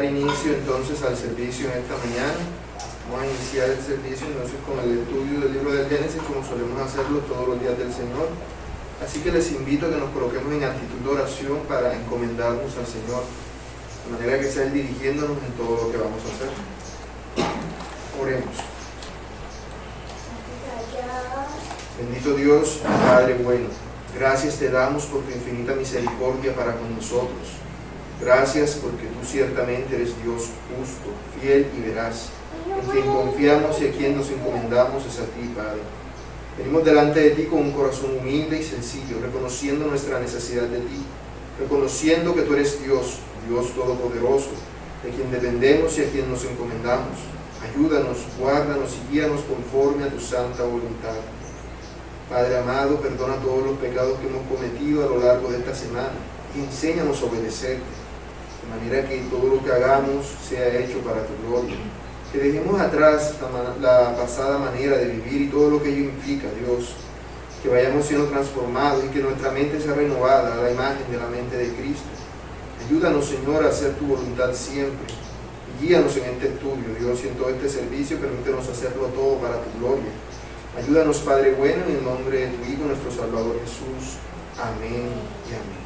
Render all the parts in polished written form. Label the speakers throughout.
Speaker 1: inicio entonces al servicio en esta mañana. Vamos a iniciar el servicio entonces con el estudio del libro del Génesis, como solemos hacerlo todos los días del Señor. Así que les invito a que nos coloquemos en actitud de oración para encomendarnos al Señor, de manera que sea Él dirigiéndonos en todo lo que vamos a hacer. Oremos. Bendito Dios, Padre bueno, gracias te damos por tu infinita misericordia para con nosotros. Gracias porque tú ciertamente eres Dios justo, fiel y veraz. En quien confiamos y a quien nos encomendamos es a ti, Padre. Venimos delante de ti con un corazón humilde y sencillo, reconociendo nuestra necesidad de ti, reconociendo que tú eres Dios, Dios todopoderoso, de quien dependemos y a quien nos encomendamos. Ayúdanos, guárdanos y guíanos conforme a tu santa voluntad. Padre amado, perdona todos los pecados que hemos cometido a lo largo de esta semana y enséñanos a obedecerte, de manera que todo lo que hagamos sea hecho para tu gloria. Que dejemos atrás la pasada manera de vivir y todo lo que ello implica, Dios. Que vayamos siendo transformados y que nuestra mente sea renovada a la imagen de la mente de Cristo. Ayúdanos, Señor, a hacer tu voluntad siempre. Guíanos en este estudio, Dios, y en todo este servicio, permítenos hacerlo todo para tu gloria. Ayúdanos, Padre bueno, en el nombre de tu Hijo, nuestro Salvador Jesús. Amén y amén.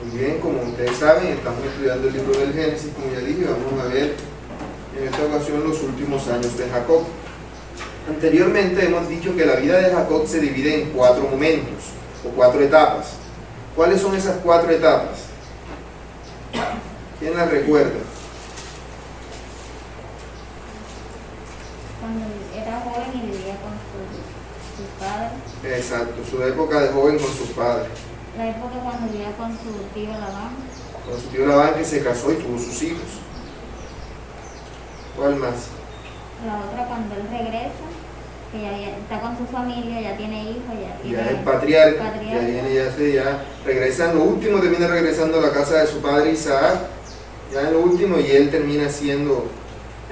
Speaker 1: Muy bien, como ustedes saben, estamos estudiando el libro del Génesis, como ya dije, vamos a ver en esta ocasión los últimos años de Jacob. Anteriormente hemos dicho que la vida de Jacob se divide en 4 momentos, o 4 etapas. ¿Cuáles son esas 4 etapas? ¿Quién las recuerda?
Speaker 2: Cuando era joven y vivía con sus padres.
Speaker 1: Exacto, su época de joven con sus padres.
Speaker 2: La época cuando vivía con su tío Labán.
Speaker 1: Con su tío Labán, que se casó y tuvo sus hijos. ¿Cuál más?
Speaker 2: La otra cuando él regresa, que ya está con su familia, ya tiene hijos,
Speaker 1: Ya es patriarca. Ya regresa. En lo último termina regresando a la casa de su padre Isaac. Ya en lo último, y él termina siendo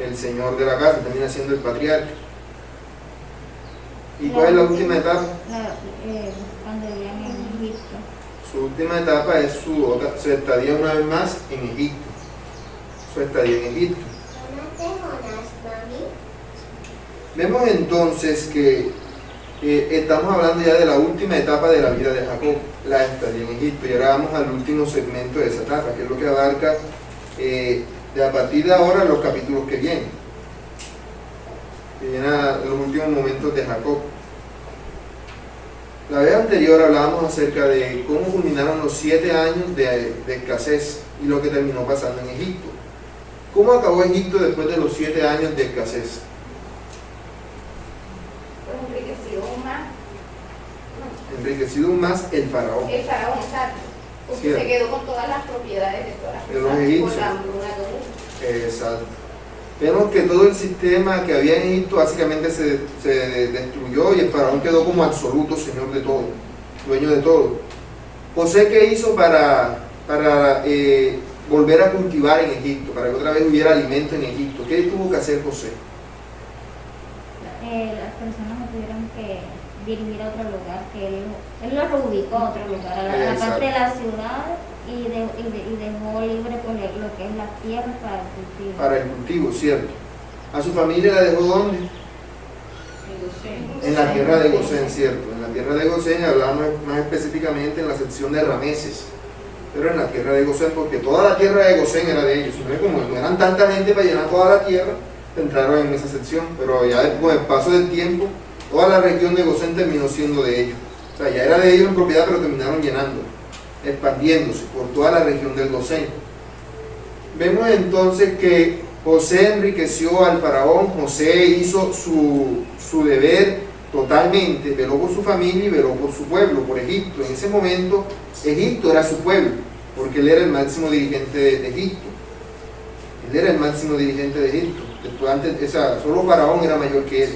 Speaker 1: el señor de la casa, termina siendo el patriarca. ¿Y cuál es la última etapa?
Speaker 2: Cuando vivían en Egipto.
Speaker 1: Su última etapa es su estadía una vez más en Egipto. Su estadía en Egipto. Vemos entonces que estamos hablando ya de la última etapa de la vida de Jacob, la estadía en Egipto. Y ahora vamos al último segmento de esa etapa, que es lo que abarca de a partir de ahora los capítulos que vienen a los últimos momentos de Jacob. La vez anterior hablábamos acerca de cómo culminaron los 7 años de escasez y lo que terminó pasando en Egipto. ¿Cómo acabó Egipto después de los 7 años de escasez?
Speaker 3: Pues
Speaker 1: Enriquecido más el faraón.
Speaker 3: el faraón, exacto. Porque
Speaker 1: Cierto.
Speaker 3: se quedó con todas las propiedades de todas las
Speaker 1: De los
Speaker 3: personas
Speaker 1: egipcios.
Speaker 3: por la hambruna común.
Speaker 1: Exacto. Vemos que todo el sistema que había en Egipto básicamente se destruyó y el faraón quedó como absoluto señor de todo, dueño de todo. José, ¿qué hizo para volver a cultivar en Egipto, para que otra vez hubiera alimento en Egipto? ¿Qué tuvo que hacer José?
Speaker 2: Las personas no tuvieron que dirigir a otro lugar, que él lo reubicó a otro lugar, a la parte de la ciudad, y dejó libre pues, lo que es la tierra para el cultivo.
Speaker 1: Para el cultivo, cierto. ¿A su familia la dejó dónde? En la tierra de Gosén, cierto. En la tierra de Gosén, hablamos más específicamente en la sección de Rameses, pero en la tierra de Gosén, porque toda la tierra de Gosén era de ellos. ¿No? Como no eran tanta gente para llenar toda la tierra, entraron en esa sección, pero ya con el paso del tiempo, toda la región de Gosén terminó siendo de ellos. O sea, ya era de ellos en propiedad, pero terminaron llenando, expandiéndose por toda la región del Gosén. Vemos entonces que José enriqueció al faraón. José hizo su deber totalmente, veló por su familia y veló por su pueblo, por Egipto. En ese momento Egipto era su pueblo, porque él era el máximo dirigente de Egipto. Él era el máximo dirigente de Egipto. Después, solo Faraón era mayor que él.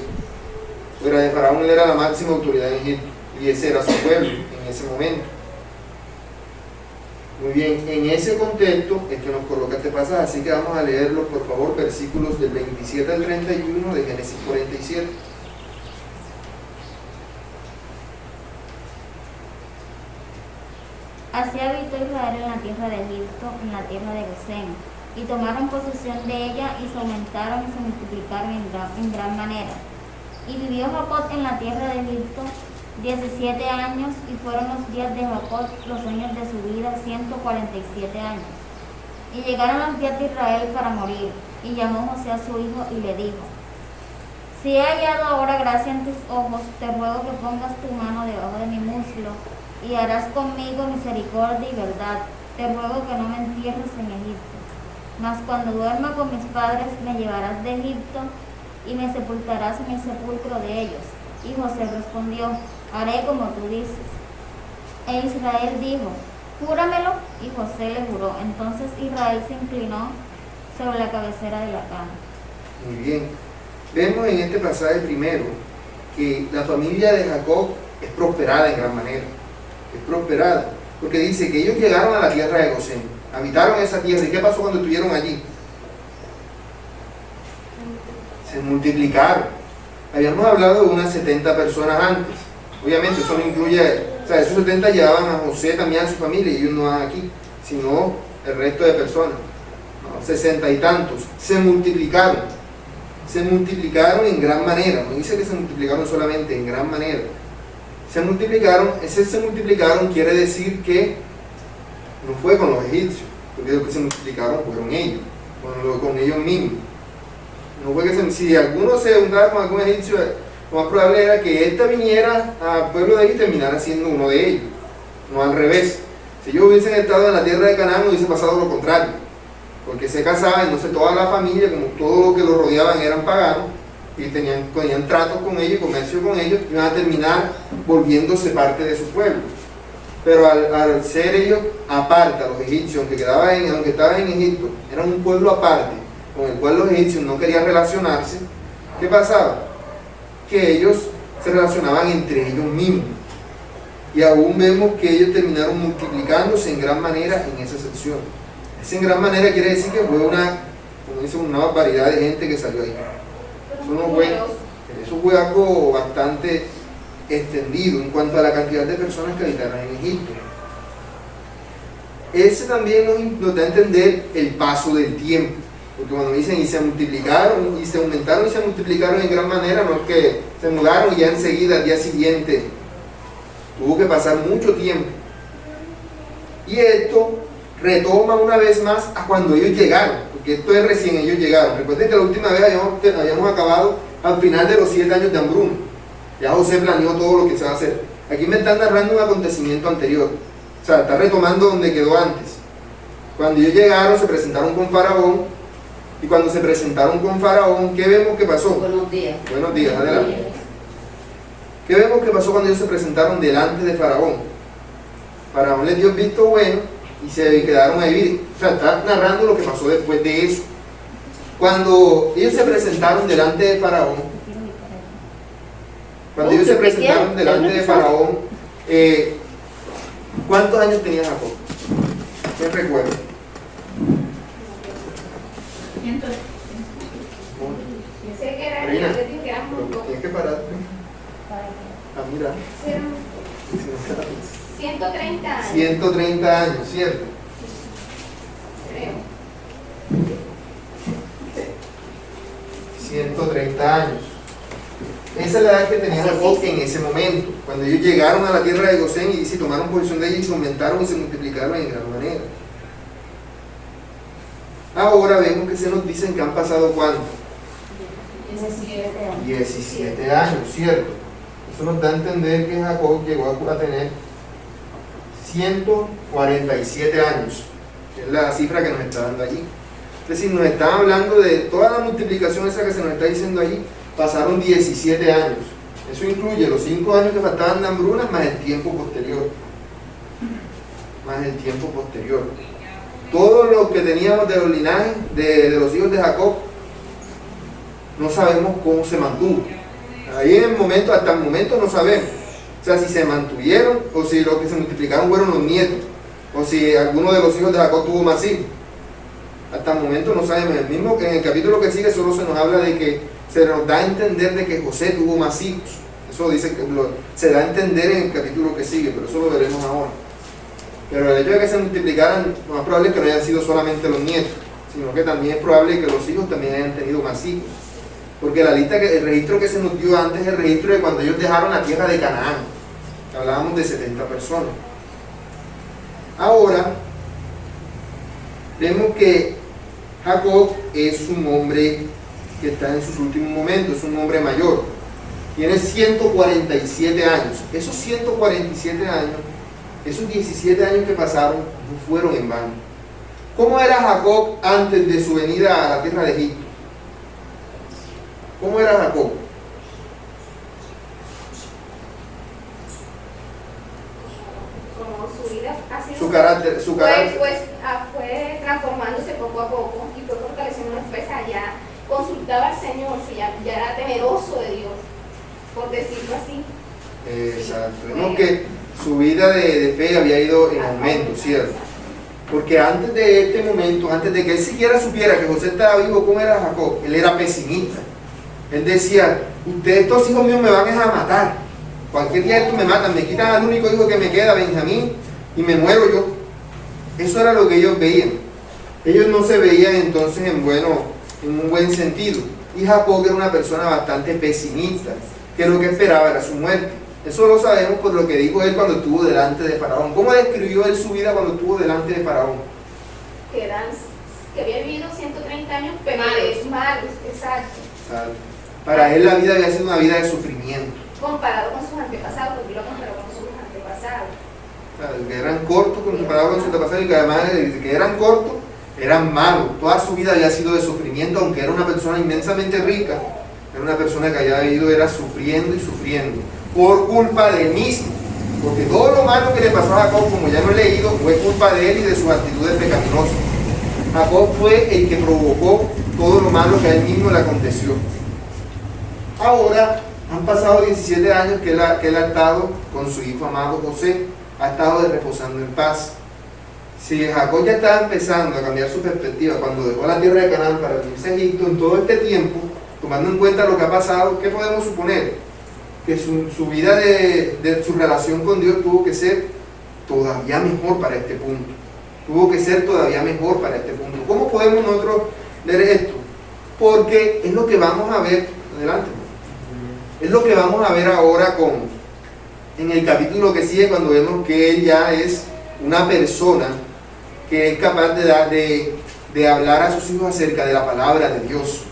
Speaker 1: Fuera de Faraón, él era la máxima autoridad en Egipto, y ese era su pueblo en ese momento. Muy bien, en ese contexto es que nos coloca este pasaje, así que vamos a leerlo, por favor, versículos del 27 al 31 de Génesis 47.
Speaker 2: Así habitó Israel en la tierra de Egipto, en la tierra de Gosén, y tomaron posesión de ella, y se aumentaron y se multiplicaron en gran manera. Y vivió Jacob en la tierra de Egipto 17 años, y fueron los días de Jacob, los años de su vida, 147 años. Y llegaron los días de Israel para morir, y llamó José a su hijo y le dijo: si he hallado ahora gracia en tus ojos, te ruego que pongas tu mano debajo de mi muslo, y harás conmigo misericordia y verdad. Te ruego que no me entierres en Egipto. Mas cuando duerma con mis padres, me llevarás de Egipto, y me sepultarás en el sepulcro de ellos. Y José respondió: haré como tú dices. E Israel dijo: júramelo. Y José le juró. Entonces Israel se inclinó sobre la cabecera de la cama.
Speaker 1: Muy bien. Vemos en este pasaje primero que la familia de Jacob es prosperada en gran manera. Es prosperada. Porque dice que ellos llegaron a la tierra de Gosén, habitaron esa tierra. ¿Y qué pasó cuando estuvieron allí? Se multiplicaron. Habíamos hablado de unas 70 personas antes. Obviamente eso no incluye, o sea, esos 70 llevaban a José también a su familia, y ellos no van aquí, sino el resto de personas. No, 60 y tantos. Se multiplicaron en gran manera. No dice que se multiplicaron solamente, en gran manera. Se multiplicaron. Ese se multiplicaron quiere decir que no fue con los egipcios, porque los que se multiplicaron fueron ellos, con ellos mismos. No fue que si alguno se juntaba con algún egipcio, lo más probable era que ésta viniera al pueblo de ellos y terminara siendo uno de ellos, no al revés. Si ellos hubiesen estado en la tierra de Canaán, hubiese pasado lo contrario, porque se casaban, entonces toda la familia, como todo lo que los rodeaban eran paganos, y tenían tratos con ellos, comercio con ellos, iban a terminar volviéndose parte de su pueblo. Pero al ser ellos aparte, a los egipcios, aunque estaban en Egipto, eran un pueblo aparte, con el cual los egipcios no querían relacionarse. ¿Qué pasaba? Que ellos se relacionaban entre ellos mismos, y aún vemos que ellos terminaron multiplicándose en gran manera en esa sección. Esa en gran manera quiere decir que fue una variedad de gente que salió ahí. Eso fue algo bastante extendido en cuanto a la cantidad de personas que habitaron en Egipto. Ese también nos da a entender el paso del tiempo, porque cuando dicen y se multiplicaron y se aumentaron y se multiplicaron en gran manera, no es que se mudaron y ya enseguida al día siguiente. Tuvo que pasar mucho tiempo. Y esto retoma una vez más a cuando ellos llegaron, porque esto es recién ellos llegaron. Recuerden que la última vez habíamos acabado al final de los 7 años de hambruna. Ya José planeó todo lo que se va a hacer. Aquí me están narrando un acontecimiento anterior, o sea, está retomando donde quedó antes. Cuando ellos llegaron, se presentaron con Faraón, y cuando se presentaron con Faraón, ¿qué vemos que pasó?
Speaker 4: Buenos días.
Speaker 1: Buenos días, adelante. ¿Qué vemos que pasó cuando ellos se presentaron delante de Faraón? Faraón les dio el visto bueno y se quedaron a vivir. O sea, está narrando lo que pasó después de eso. Cuando ellos se presentaron delante de Faraón, ¿cuántos años tenía Jacob? ¿Quién recuerda?
Speaker 3: Sé que era,
Speaker 1: Reina,
Speaker 3: yo digo que eran muy pocos.
Speaker 1: tienes que parar. Ah, mira.
Speaker 3: Eran 130 años.
Speaker 1: 130 años, ¿cierto?
Speaker 3: Creo.
Speaker 1: 130 años. Esa es la edad que tenía Jacob en ese momento, cuando ellos llegaron a la tierra de Gosén y se tomaron posesión de ella y se aumentaron y se multiplicaron en gran manera. Ahora vemos que se nos dicen que han pasado ¿cuánto? 17 años, ¿cierto? Eso nos da a entender que Jacob llegó a tener 147 años, que es la cifra que nos está dando allí. Es decir, nos están hablando de toda la multiplicación esa que se nos está diciendo allí. Pasaron 17 años. Eso incluye los 5 años que faltaban de hambruna más el tiempo posterior. Todo lo que teníamos de los linajes de los hijos de Jacob, no sabemos cómo se mantuvo. Ahí en el momento, hasta el momento no sabemos. O sea, si se mantuvieron o si los que se multiplicaron fueron los nietos, o si alguno de los hijos de Jacob tuvo más hijos. Hasta el momento no sabemos. En el capítulo que sigue solo se nos habla de que se nos da a entender de que José tuvo más hijos. Eso dice que se da a entender en el capítulo que sigue, pero eso lo veremos ahora. Pero el hecho de que se multiplicaran, lo más probable es que no hayan sido solamente los nietos, sino que también es probable que los hijos también hayan tenido más hijos. Porque la lista, el registro que se nos dio antes es el registro de cuando ellos dejaron la tierra de Canaán. Hablábamos de 70 personas. Ahora, vemos que Jacob es un hombre que está en sus últimos momentos, es un hombre mayor. Tiene 147 años. Esos 147 años, esos 17 años que pasaron, no fueron en vano. ¿Cómo era Jacob antes de su venida a la tierra de Egipto? ¿Cómo era Jacob?
Speaker 3: Como su vida ha sido...
Speaker 1: Su carácter.
Speaker 3: Fue transformándose poco a poco y fue fortaleciendo una fe. Ya consultaba al Señor, ya era temeroso de Dios, por decirlo así.
Speaker 1: Exacto. Vemos que su vida de fe había ido en aumento, ¿cierto? Porque antes de este momento, antes de que él siquiera supiera que José estaba vivo, ¿cómo era Jacob? Él era pesimista. Él decía, ustedes, estos hijos míos me van a matar. Cualquier día estos me matan, me quitan al único hijo que me queda, Benjamín, y me muero yo. Eso era lo que ellos veían. Ellos no se veían entonces en un buen sentido. Y Jacob era una persona bastante pesimista, que lo que esperaba era su muerte. Eso lo sabemos por lo que dijo él cuando estuvo delante de Faraón. ¿Cómo describió él su vida cuando estuvo delante de Faraón?
Speaker 3: Que había vivido 130 años, pero malos, exacto.
Speaker 1: Para él la vida había sido una vida de sufrimiento.
Speaker 3: Comparado con sus antepasados, porque lo comparó con sus antepasados.
Speaker 1: Que eran cortos comparado con sus antepasados, y que además de que eran cortos, eran malos. Toda su vida había sido de sufrimiento, aunque era una persona inmensamente rica. Era una persona que había vivido era sufriendo y sufriendo por culpa de él mismo, porque todo lo malo que le pasó a Jacob, como ya lo he leído, fue culpa de él y de sus actitudes pecaminosas. Jacob fue el que provocó todo lo malo que a él mismo le aconteció. Ahora han pasado 17 años que él ha estado con su hijo amado José, ha estado reposando en paz. Si Jacob ya estaba empezando a cambiar su perspectiva cuando dejó la tierra de Canaán para irse a Egipto, en todo este tiempo, tomando en cuenta lo que ha pasado, ¿qué podemos suponer? Que su vida de su relación con Dios tuvo que ser todavía mejor para este punto. Tuvo que ser todavía mejor para este punto. ¿Cómo podemos nosotros ver esto? Porque es lo que vamos a ver, adelante, es lo que vamos a ver ahora en el capítulo que sigue, cuando vemos que él ya es una persona que es capaz de hablar a sus hijos acerca de la palabra de Dios.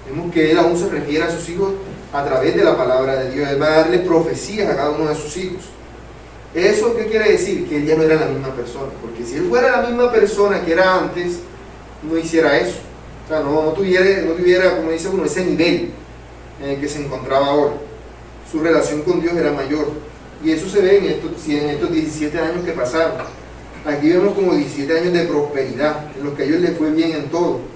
Speaker 1: Vemos que él aún se refiere a sus hijos a través de la palabra de Dios. Él va a darle profecías a cada uno de sus hijos. ¿Eso qué quiere decir? Que él ya no era la misma persona. Porque si él fuera la misma persona que era antes, no hiciera eso. O sea, no tuviera, como dice uno, ese nivel en el que se encontraba ahora. Su relación con Dios era mayor. Y eso se ve en estos 17 años que pasaron. Aquí vemos como 17 años de prosperidad, en los que a ellos les fue bien en todo.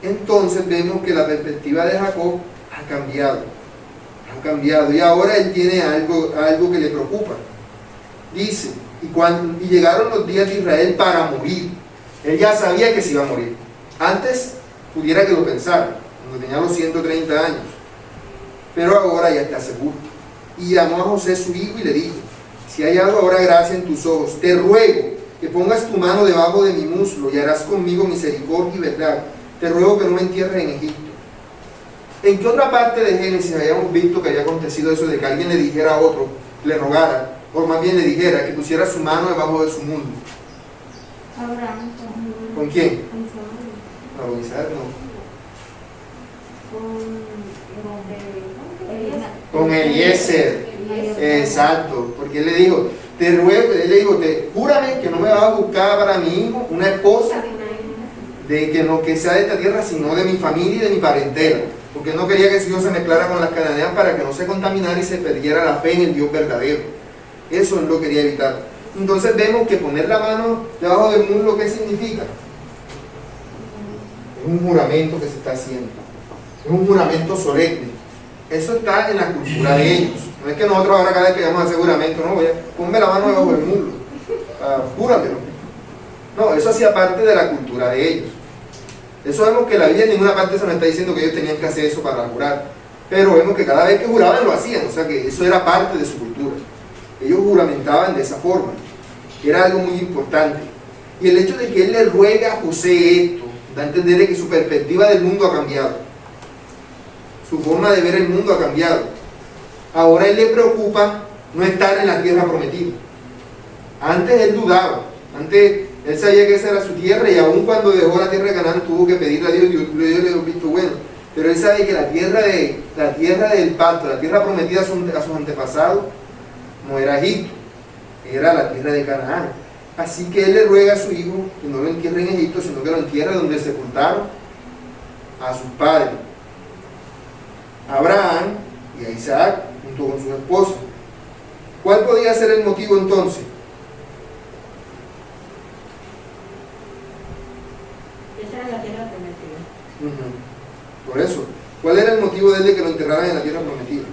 Speaker 1: Entonces vemos que la perspectiva de Jacob ha cambiado, y ahora él tiene algo que le preocupa. Dice, y llegaron los días de Israel para morir. Él ya sabía que se iba a morir. Antes pudiera que lo pensara, cuando tenía los 130 años, pero ahora ya está seguro. Y llamó a José su hijo y le dijo, si hay hallado ahora gracia en tus ojos, te ruego que pongas tu mano debajo de mi muslo y harás conmigo misericordia y verdad. Te ruego que no me entierres en Egipto. ¿En qué otra parte de Génesis habíamos visto que había acontecido eso de que alguien le dijera a otro, le rogara, o más bien le dijera que pusiera su mano debajo de su muslo?
Speaker 2: Abraham.
Speaker 1: ¿Con quién?
Speaker 2: Con
Speaker 1: No, con Isaac no. Con Eliezer. Exacto, porque él le dijo, júrame que no me vas a buscar para mi hijo una esposa de que no que sea de esta tierra, sino de mi familia y de mi parentela, porque no quería que su hijo se mezclara con las cananeas para que no se contaminara y se perdiera la fe en el Dios verdadero. Eso él lo quería evitar. Entonces vemos que poner la mano debajo del muslo, ¿qué significa? Es un juramento que se está haciendo, es un juramento solemne. Eso está en la cultura de ellos. No es que nosotros ahora cada vez que vamos a hacer juramento, no, ponme la mano debajo del muslo, júramelo. No, eso hacía parte de la cultura de ellos. Eso vemos que la Biblia en ninguna parte se nos está diciendo que ellos tenían que hacer eso para jurar, pero vemos que cada vez que juraban lo hacían, o sea que eso era parte de su cultura. Ellos juramentaban de esa forma. era algo muy importante. Y el hecho de que él le ruega a José esto, da a entenderle que su perspectiva del mundo ha cambiado. Su forma de ver el mundo ha cambiado. Ahora él le preocupa no estar en la tierra prometida. Antes él dudaba, antes él sabía que esa era su tierra y aun cuando dejó la tierra de Canaán tuvo que pedirle a Dios, Dios le dio visto bueno. Pero él sabe que la tierra del pacto, la tierra prometida a sus antepasados, no era Egipto, era la tierra de Canaán. Así que él le ruega a su hijo que no lo entierre en Egipto, sino que lo entierre donde sepultaron a sus padres, Abraham y a Isaac, junto con su esposa. ¿Cuál podía ser el motivo entonces?
Speaker 4: Esa era la tierra prometida.
Speaker 1: Por eso, ¿cuál era el motivo de él de que lo enterraran en la tierra prometida?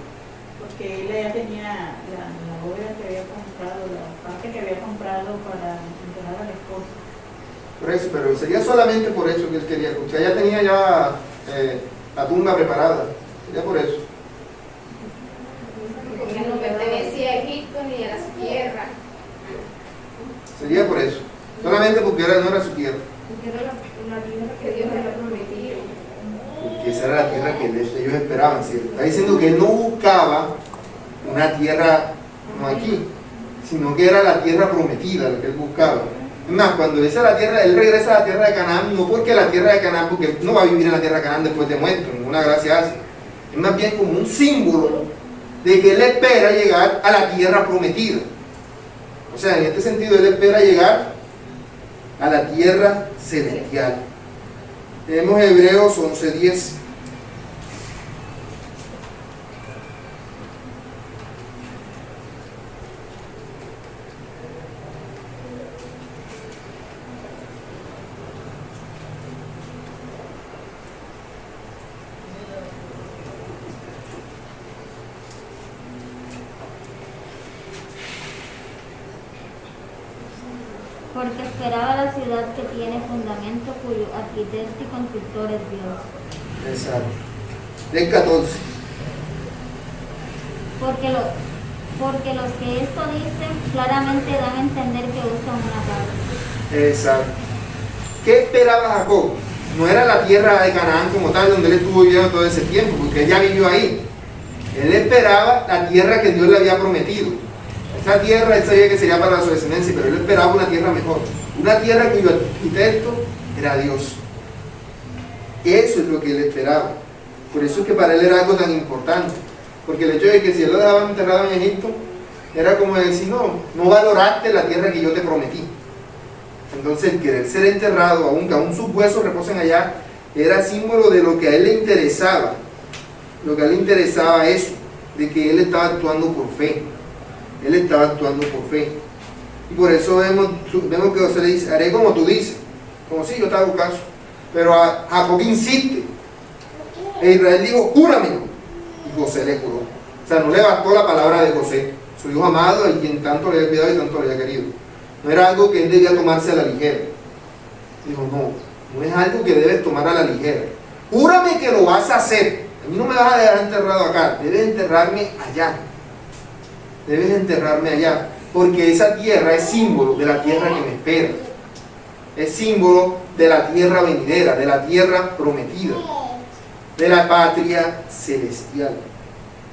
Speaker 4: Porque él ya tenía la bóveda que había comprado, la parte que había comprado para enterrar a la esposa.
Speaker 1: Por eso, pero sería solamente por eso que él quería escuchar. Ya tenía la tumba preparada. Sería por eso.
Speaker 3: Porque no pertenecía a Egipto ni era su tierra.
Speaker 1: Sería por eso. Solamente porque no era su tierra.
Speaker 3: Porque era la tierra que Dios le había prometido.
Speaker 1: Porque esa era la tierra que ellos esperaban, ¿cierto? Está diciendo que él no buscaba una tierra, no aquí, sino que era la tierra prometida la que él buscaba. Es más, cuando él regresa a la tierra de Canaán, no porque la tierra de Canaán, porque no va a vivir en la tierra de Canaán después de muerto, ninguna gracia hace. Es más bien como un símbolo de que él espera llegar a la tierra prometida. O sea, en este sentido, él espera llegar a la tierra celestial. Tenemos Hebreos 11:10.
Speaker 2: Porque esperaba la ciudad que tiene fundamento, cuyo arquitecto y constructor es Dios.
Speaker 1: Exacto. Del 14.
Speaker 2: Porque los que esto dicen claramente dan a entender que usan una parte.
Speaker 1: Exacto. ¿Qué esperaba Jacob? No era la tierra de Canaán como tal, donde él estuvo viviendo todo ese tiempo, porque él ya vivió ahí. Él esperaba la tierra que Dios le había prometido. Esa tierra él sabía que sería para su descendencia, pero él esperaba una tierra mejor. Una tierra cuyo arquitecto era Dios. Eso es lo que él esperaba. Por eso es que para él era algo tan importante. Porque el hecho de que si él lo dejaba enterrado en Egipto, era como decir, no valoraste la tierra que yo te prometí. Entonces el querer ser enterrado, aunque aún sus huesos reposen allá, era símbolo de lo que a él le interesaba. Lo que a él le interesaba eso, de que él estaba actuando por fe. Él estaba actuando por fe. Y por eso vemos que José le dice, haré como tú dices. Como si yo te hago caso. Pero a Jacob insiste. E Israel dijo, júramelo. Y José le juró. O sea, no le bastó la palabra de José, su hijo amado, a quien tanto le había cuidado y tanto le había querido. No era algo que él debía tomarse a la ligera. Dijo, no es algo que debes tomar a la ligera. Júrame que lo vas a hacer. A mí no me vas a dejar enterrado acá. Debes enterrarme allá. Debes enterrarme allá. Porque esa tierra es símbolo de la tierra que me espera. Es símbolo de la tierra venidera, de la tierra prometida, de la patria celestial.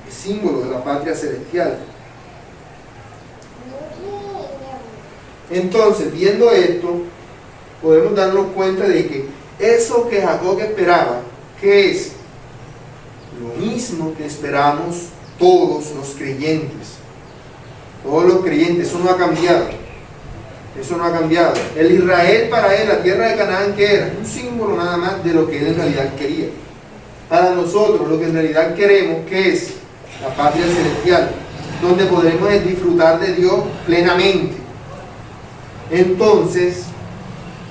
Speaker 1: Es símbolo de la patria celestial. Entonces, viendo esto, podemos darnos cuenta de que eso que Jacob esperaba, ¿qué es? Lo mismo que esperamos todos los creyentes. Todos los creyentes, eso no ha cambiado. Eso no ha cambiado. El Israel para él, la tierra de Canaán, ¿qué era? Un símbolo nada más de lo que él en realidad quería. Para nosotros, lo que en realidad queremos, ¿qué es? La patria celestial, donde podremos disfrutar de Dios plenamente. Entonces,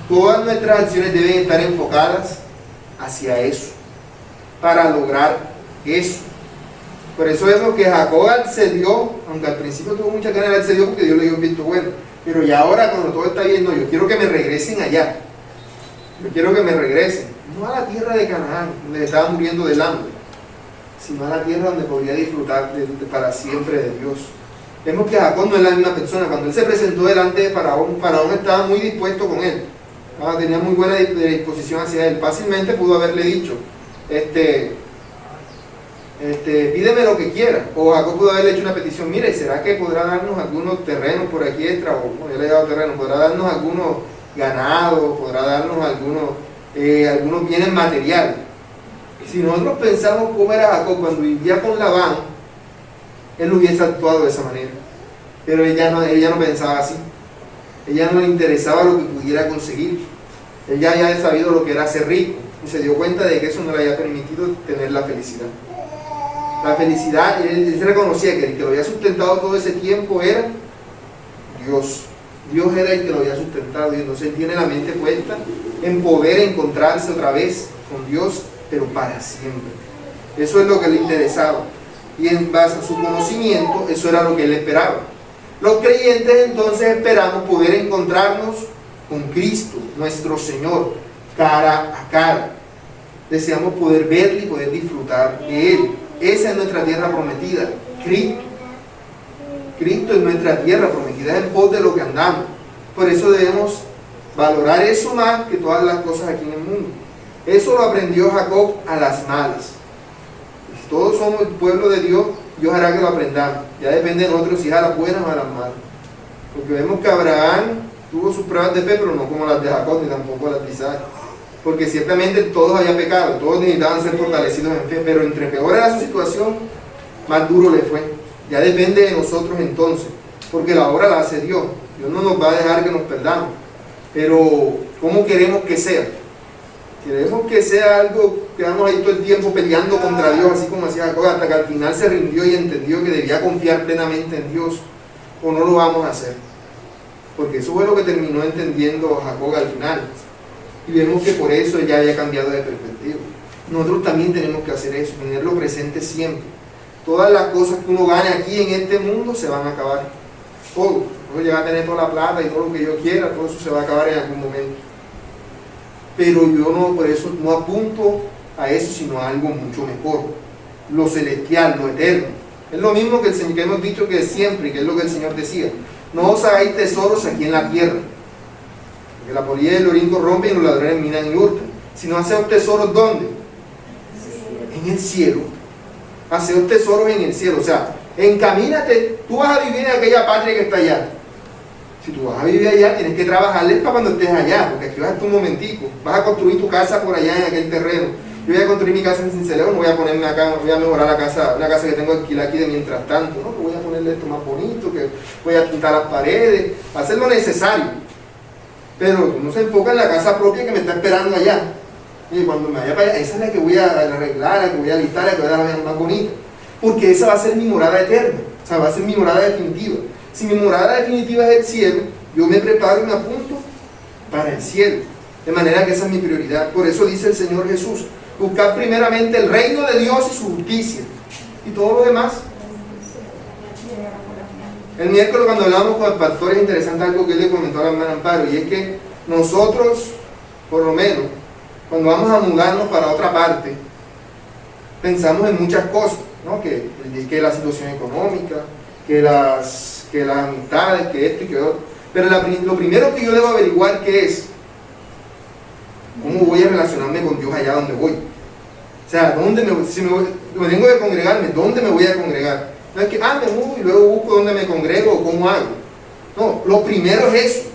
Speaker 1: todas nuestras acciones deben estar enfocadas hacia eso, para lograr eso. Por eso vemos que Jacob accedió, aunque al principio tuvo mucha ganas, accedió porque Dios le dio un visto bueno. Pero ya ahora, cuando todo está bien, yo quiero que me regresen allá. Yo quiero que me regresen. No a la tierra de Canaán, donde estaba muriendo del hambre, sino a la tierra donde podría disfrutar para siempre de Dios. Vemos que Jacob no es la misma persona. Cuando él se presentó delante de Faraón, Faraón estaba muy dispuesto con él. Tenía muy buena disposición hacia él. Fácilmente pudo haberle dicho, pídeme lo que quiera. O Jacob pudo haberle hecho una petición, mire, ¿será que podrá darnos algunos terrenos por aquí extra? O bueno, yo le he dado terreno, podrá darnos algunos ganados, podrá darnos algunos bienes materiales. Si nosotros pensamos cómo era Jacob cuando vivía con Labán, él hubiese actuado de esa manera. Pero ella no pensaba así. Ella no le interesaba lo que pudiera conseguir. Ella ya había sabido lo que era ser rico y se dio cuenta de que eso no le había permitido tener la felicidad. La felicidad, él se reconocía que el que lo había sustentado todo ese tiempo era Dios. Dios era el que lo había sustentado, y entonces él tiene la mente puesta en poder encontrarse otra vez con Dios, pero para siempre. Eso es lo que le interesaba, y en base a su conocimiento, eso era lo que él esperaba. Los creyentes entonces esperamos poder encontrarnos con Cristo, nuestro Señor, cara a cara. Deseamos poder verle y poder disfrutar de Él. Esa es nuestra tierra prometida, Cristo. Cristo es nuestra tierra prometida, es en pos de lo que andamos. Por eso debemos valorar eso más que todas las cosas aquí en el mundo. Eso lo aprendió Jacob a las malas. Si todos somos el pueblo de Dios, Dios hará que lo aprendamos. Ya depende de nosotros si es a las buenas o a las malas. Porque vemos que Abraham tuvo sus pruebas de fe, pero no como las de Jacob, ni tampoco las de Isaac. Porque ciertamente todos habían pecado, todos necesitaban ser fortalecidos en fe, pero entre peor era su situación, más duro le fue. Ya depende de nosotros entonces, porque la obra la hace Dios. Dios no nos va a dejar que nos perdamos. Pero, ¿cómo queremos que sea? Queremos que sea algo que vamos ahí todo el tiempo peleando contra Dios, así como hacía Jacob, hasta que al final se rindió y entendió que debía confiar plenamente en Dios, o no lo vamos a hacer. Porque eso fue lo que terminó entendiendo Jacob al final. Y vemos que por eso ya había cambiado de perspectiva. Nosotros también tenemos que hacer eso, tenerlo presente siempre. Todas las cosas que uno gane aquí en este mundo se van a acabar. Todo. Uno llega a tener toda la plata y todo lo que yo quiera, todo eso se va a acabar en algún momento. Pero yo no, por eso no apunto a eso, sino a algo mucho mejor. Lo celestial, lo eterno. Es lo mismo que el Señor, que hemos dicho que siempre, que es lo que el Señor decía. No os hagáis tesoros aquí en la tierra, porque la polilla y el orín corrompen y los ladrones minan y hurtan. Sino haced tesoros, ¿dónde? En el cielo. Haced tesoros en el cielo. O sea, encamínate. Tú vas a vivir en aquella patria que está allá. Si tú vas a vivir allá, tienes que trabajarle para cuando estés allá, porque aquí vas a estar un momentico. Vas a construir tu casa por allá en aquel terreno. Yo voy a construir mi casa en Cincelejo, no voy a ponerme acá, voy a mejorar la casa, una casa que tengo alquilada aquí de mientras tanto, ¿no? Que voy a ponerle esto más bonito, que voy a pintar las paredes, hacer lo necesario. Pero uno se enfoca en la casa propia que me está esperando allá. Y cuando me vaya para allá, esa es la que voy a arreglar, la que voy a listar, la que voy a dar más bonita. Porque esa va a ser mi morada eterna, o sea, va a ser mi morada definitiva. Si mi morada definitiva es el cielo, yo me preparo y me apunto para el cielo. De manera que esa es mi prioridad. Por eso dice el Señor Jesús, buscar primeramente el reino de Dios y su justicia. Y todo lo demás. El miércoles cuando hablamos con el pastor es interesante algo que él le comentó a la hermana Amparo, y es que nosotros, por lo menos, cuando vamos a mudarnos para otra parte, pensamos en muchas cosas, ¿no? Que la situación económica, que las amistades, que esto y que otro. Pero lo primero que yo debo averiguar que es cómo voy a relacionarme con Dios allá donde voy. O sea, si me tengo que congregarme, ¿dónde me voy a congregar? No es que, me mudo y luego busco dónde me congrego o cómo hago. No, lo primero es eso.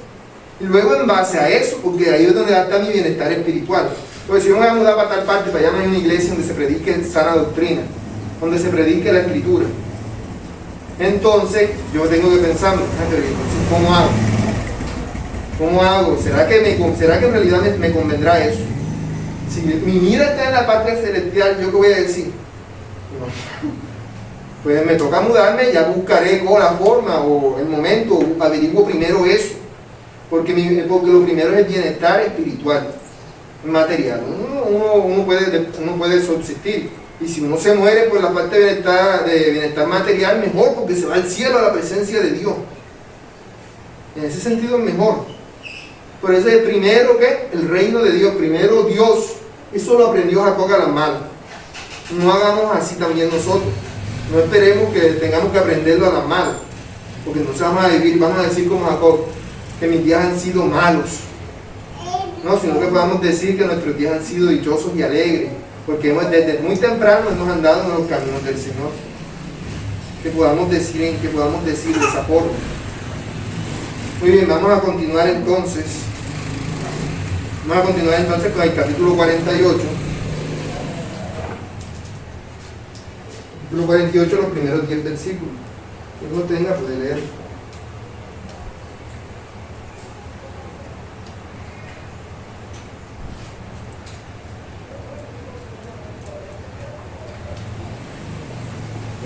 Speaker 1: Y luego en base a eso, porque ahí es donde está mi bienestar espiritual. Porque si yo me voy a mudar para tal parte, para allá no hay una iglesia donde se predique sana doctrina, donde se predique la escritura. Entonces, yo tengo que pensar, ¿cómo hago? ¿Cómo hago? ¿Será que en realidad me convendrá eso? Si mi mira está en la patria celestial, ¿yo qué voy a decir? No. Pues me toca mudarme, ya buscaré la forma o el momento, averiguo primero eso. Porque lo primero es el bienestar espiritual, material. Uno puede subsistir. Y si uno se muere por la falta de bienestar material, mejor, porque se va al cielo a la presencia de Dios. En ese sentido es mejor. Por eso es primero que el reino de Dios, primero Dios. Eso lo aprendió Jacob a las malas. No hagamos así también nosotros. No esperemos que tengamos que aprenderlo a las malas. Porque entonces vamos a decir como Jacob, que mis días han sido malos. No, sino que podamos decir que nuestros días han sido dichosos y alegres, porque desde muy temprano hemos andado en los caminos del Señor. Que podamos decir de esa forma. Muy bien, vamos a continuar entonces con el capítulo 48. Capítulo 48, los primeros 10 versículos. Quien lo tenga puede leer.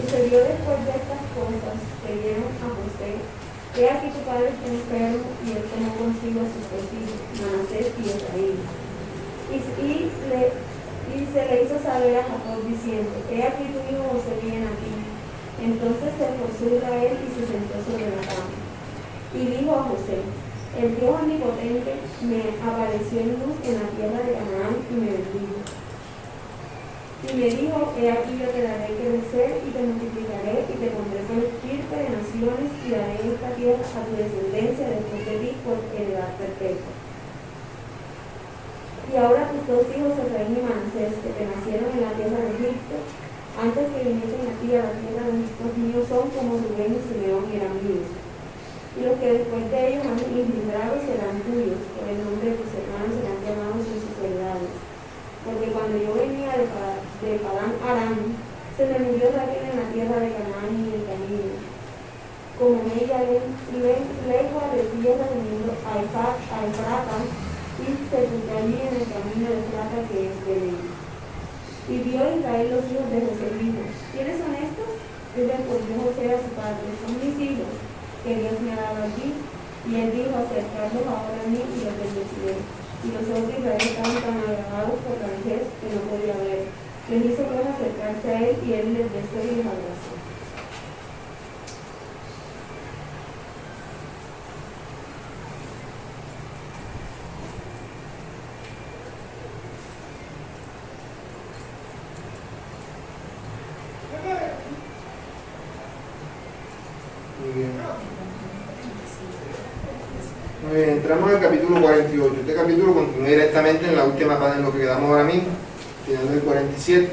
Speaker 5: Sucedió después de estas cosas que dieron a José: he aquí tu padre está enfermo, y él tomó consigo a sus dos hijos, Manasés y Efraín. Y se le hizo saber a Jacob diciendo: he aquí tu hijo José viene a ti. Entonces se esforzó Israel y se sentó sobre la cama. Y dijo a José: el Dios omnipotente me apareció en luz en la tierra de Canaán y me bendijo. Y me dijo: he aquí yo te daré crecer y te multiplicaré y te pondré por estirpe de naciones y daré esta tierra a tu descendencia después de ti por heredad perpetua. Y ahora tus dos hijos, Efraín y Manasés, que te nacieron en la tierra de Egipto, antes que viniesen aquí a la tierra de los míos, son como Rubén y Simeón, y eran míos. Y los que después de ellos han engendrado serán tuyos, por el nombre de tus hermanos serán llamados en sus heredades. Porque cuando yo venía de Padán Aram, se me murió Raquel en la tierra de Canaán y en el camino. Como ella lejos de tierra viniendo a Efrata, y se puso allí en el camino de Efrata, que es Belén. Y vio Israel los hijos de José y dijo: ¿quiénes son estos? Y respondió José a su padre: son mis hijos, que Dios me ha dado allí. Y él dijo: acercarlos ahora a mí y los bendeciré. Y los ojos de Israel estaban tan agravados por la vejez que no podía ver. Les hizo pues acercarse a él, y él les besó y les abrazó.
Speaker 1: Muy bien. Muy bien, entramos al capítulo 48. Este capítulo continúa directamente en la última página en lo que quedamos ahora mismo, final del 47.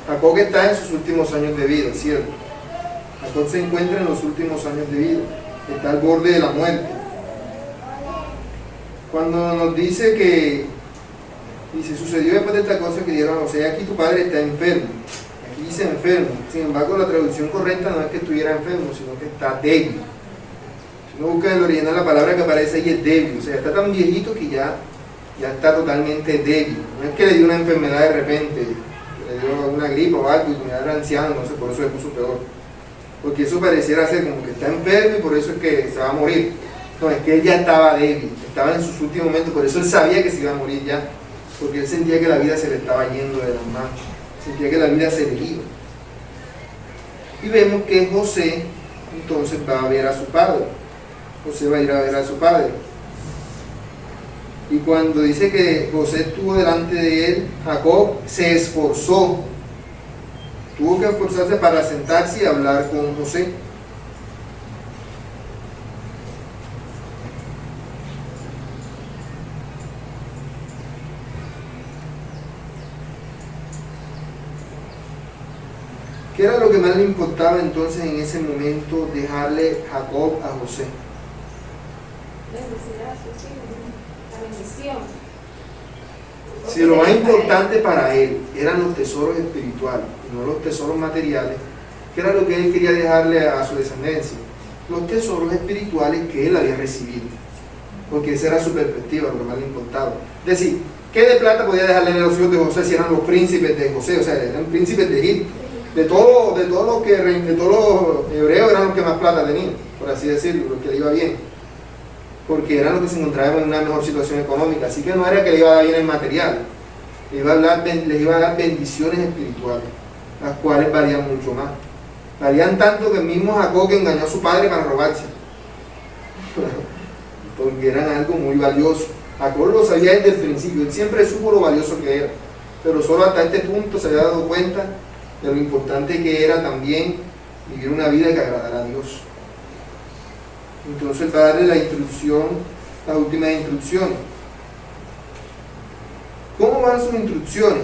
Speaker 1: Jacob está en sus últimos años de vida, ¿cierto? Jacob se encuentra en los últimos años de vida, está al borde de la muerte. Cuando nos dice que sucedió después de esta cosa que dieron a José: aquí tu padre está enfermo. Aquí dice enfermo, sin embargo la traducción correcta no es que estuviera enfermo, sino que está débil. Si uno busca en el original, la palabra que aparece ahí es débil, o sea, está tan viejito que ya está totalmente débil. No es que le dio una enfermedad de repente, le dio una gripe o algo y como ya era anciano, no sé, por eso le puso peor. Porque eso pareciera ser como que está enfermo y por eso es que se va a morir. No, es que él ya estaba débil, estaba en sus últimos momentos, por eso él sabía que se iba a morir ya, porque él sentía que la vida se le estaba yendo de las manos, sentía que la vida se le iba. Y vemos que José entonces va a ver a su padre. José va a ir a ver a su padre. Y cuando dice que José estuvo delante de él, Jacob se esforzó. Tuvo que esforzarse para sentarse y hablar con José. ¿Qué era lo que más le importaba entonces en ese momento dejarle Jacob a José?
Speaker 3: Bendecir a sus hijos, la bendición.
Speaker 1: Si lo más importante para él eran los tesoros espirituales y no los tesoros materiales, ¿qué era lo que él quería dejarle a su descendencia? Los tesoros espirituales que él había recibido, porque esa era su perspectiva, lo que más le importaba. Es decir, ¿qué de plata podía dejarle a los hijos de José si eran los príncipes de José? O sea, eran príncipes de Egipto. De todos los hebreos eran los que más plata tenían, por así decirlo, los que le iba bien, porque eran los que se encontraban en una mejor situación económica. Así que no era que le iba a dar bien el material, les iba a dar bendiciones espirituales, las cuales valían mucho más. Valían tanto que el mismo Jacob, que engañó a su padre para robarse, porque eran algo muy valioso. Jacob lo sabía desde el principio, él siempre supo lo valioso que era, pero solo hasta este punto se había dado cuenta de lo importante que era también vivir una vida que agradara a Dios. Entonces él va a darle la instrucción, la última instrucción. ¿Cómo van sus instrucciones?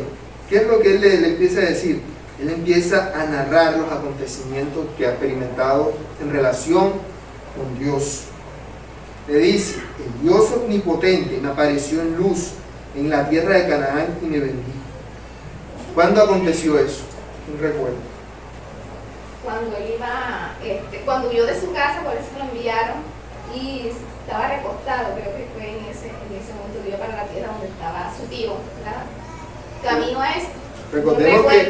Speaker 1: ¿Qué es lo que él le empieza a decir? Él empieza a narrar los acontecimientos que ha experimentado en relación con Dios. Le dice: el Dios omnipotente me apareció en luz en la tierra de Canaán y me bendijo. ¿Cuándo aconteció eso? ¿Quién recuerda?
Speaker 3: Cuando él iba, cuando huyó de su casa, por eso lo enviaron, y estaba recostado, creo que fue en ese momento, huyó para la tierra donde estaba su tío, ¿verdad? Camino a eso.
Speaker 1: Recordemos que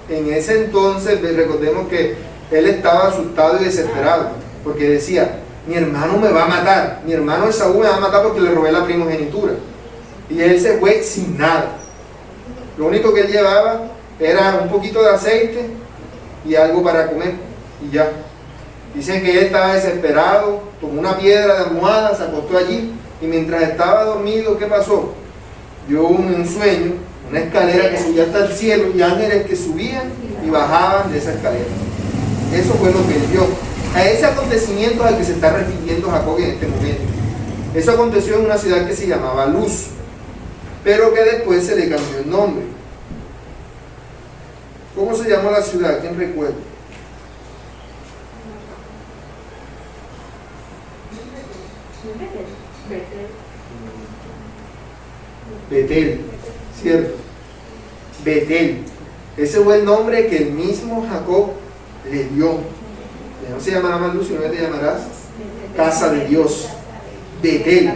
Speaker 1: en ese entonces, recordemos que él estaba asustado y desesperado, porque decía: mi hermano me va a matar, mi hermano Esaú me va a matar porque le robé la primogenitura. Y él se fue sin nada. Lo único que él llevaba era un poquito de aceite y algo para comer, y ya. Dicen que él estaba desesperado, tomó una piedra de almohada, se acostó allí, y mientras estaba dormido, ¿qué pasó? Vio un sueño, una escalera que subía hasta el cielo, y ángeles que subían y bajaban de esa escalera. Eso fue lo que él vio. A ese acontecimiento al que se está refiriendo Jacob en este momento. Eso aconteció en una ciudad que se llamaba Luz, pero que después se le cambió el nombre. ¿Cómo se llamó la ciudad? ¿Quién recuerda? Betel, ¿cierto? Betel. Ese fue el nombre que el mismo Jacob le dio. Ya no se llamará más Luz, sino que te llamarás Casa de Dios. Betel.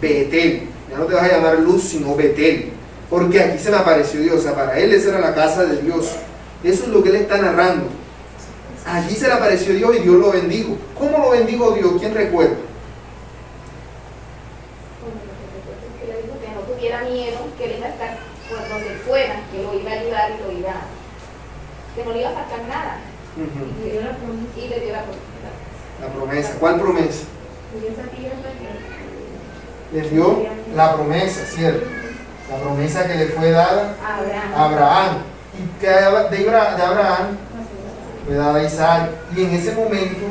Speaker 1: Betel. Ya no te vas a llamar Luz, sino Betel. Porque aquí se me apareció Dios. O sea, para él esa era la casa de Dios. Eso es lo que él está narrando. Allí se le apareció Dios y Dios lo bendijo. ¿Cómo lo bendijo Dios? ¿Quién recuerda?
Speaker 3: Que le dijo que no tuviera miedo, que él iba a estar por donde fuera, que lo iba a ayudar y que no le iba a faltar nada.
Speaker 5: Y le dio la promesa.
Speaker 3: Y le dio la promesa.
Speaker 1: La promesa. ¿Cuál promesa?
Speaker 5: Y esa tierra que
Speaker 1: Le dio la promesa, ¿cierto? La promesa que le fue dada a Abraham. Y que de Abraham fue dada a Isaac. Y en ese momento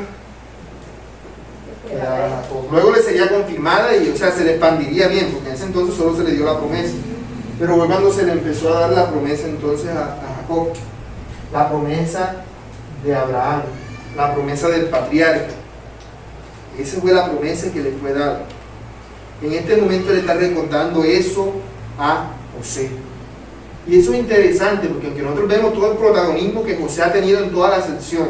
Speaker 1: fue dada a Jacob. Luego le sería confirmada y, o sea, se le expandiría bien, porque en ese entonces solo se le dio la promesa. Pero fue cuando se le empezó a dar la promesa entonces a Jacob. La promesa de Abraham, la promesa del patriarca. Esa fue la promesa que le fue dada. En este momento le está recordando eso a José. Y eso es interesante, porque aunque nosotros vemos todo el protagonismo que José ha tenido en toda la sección,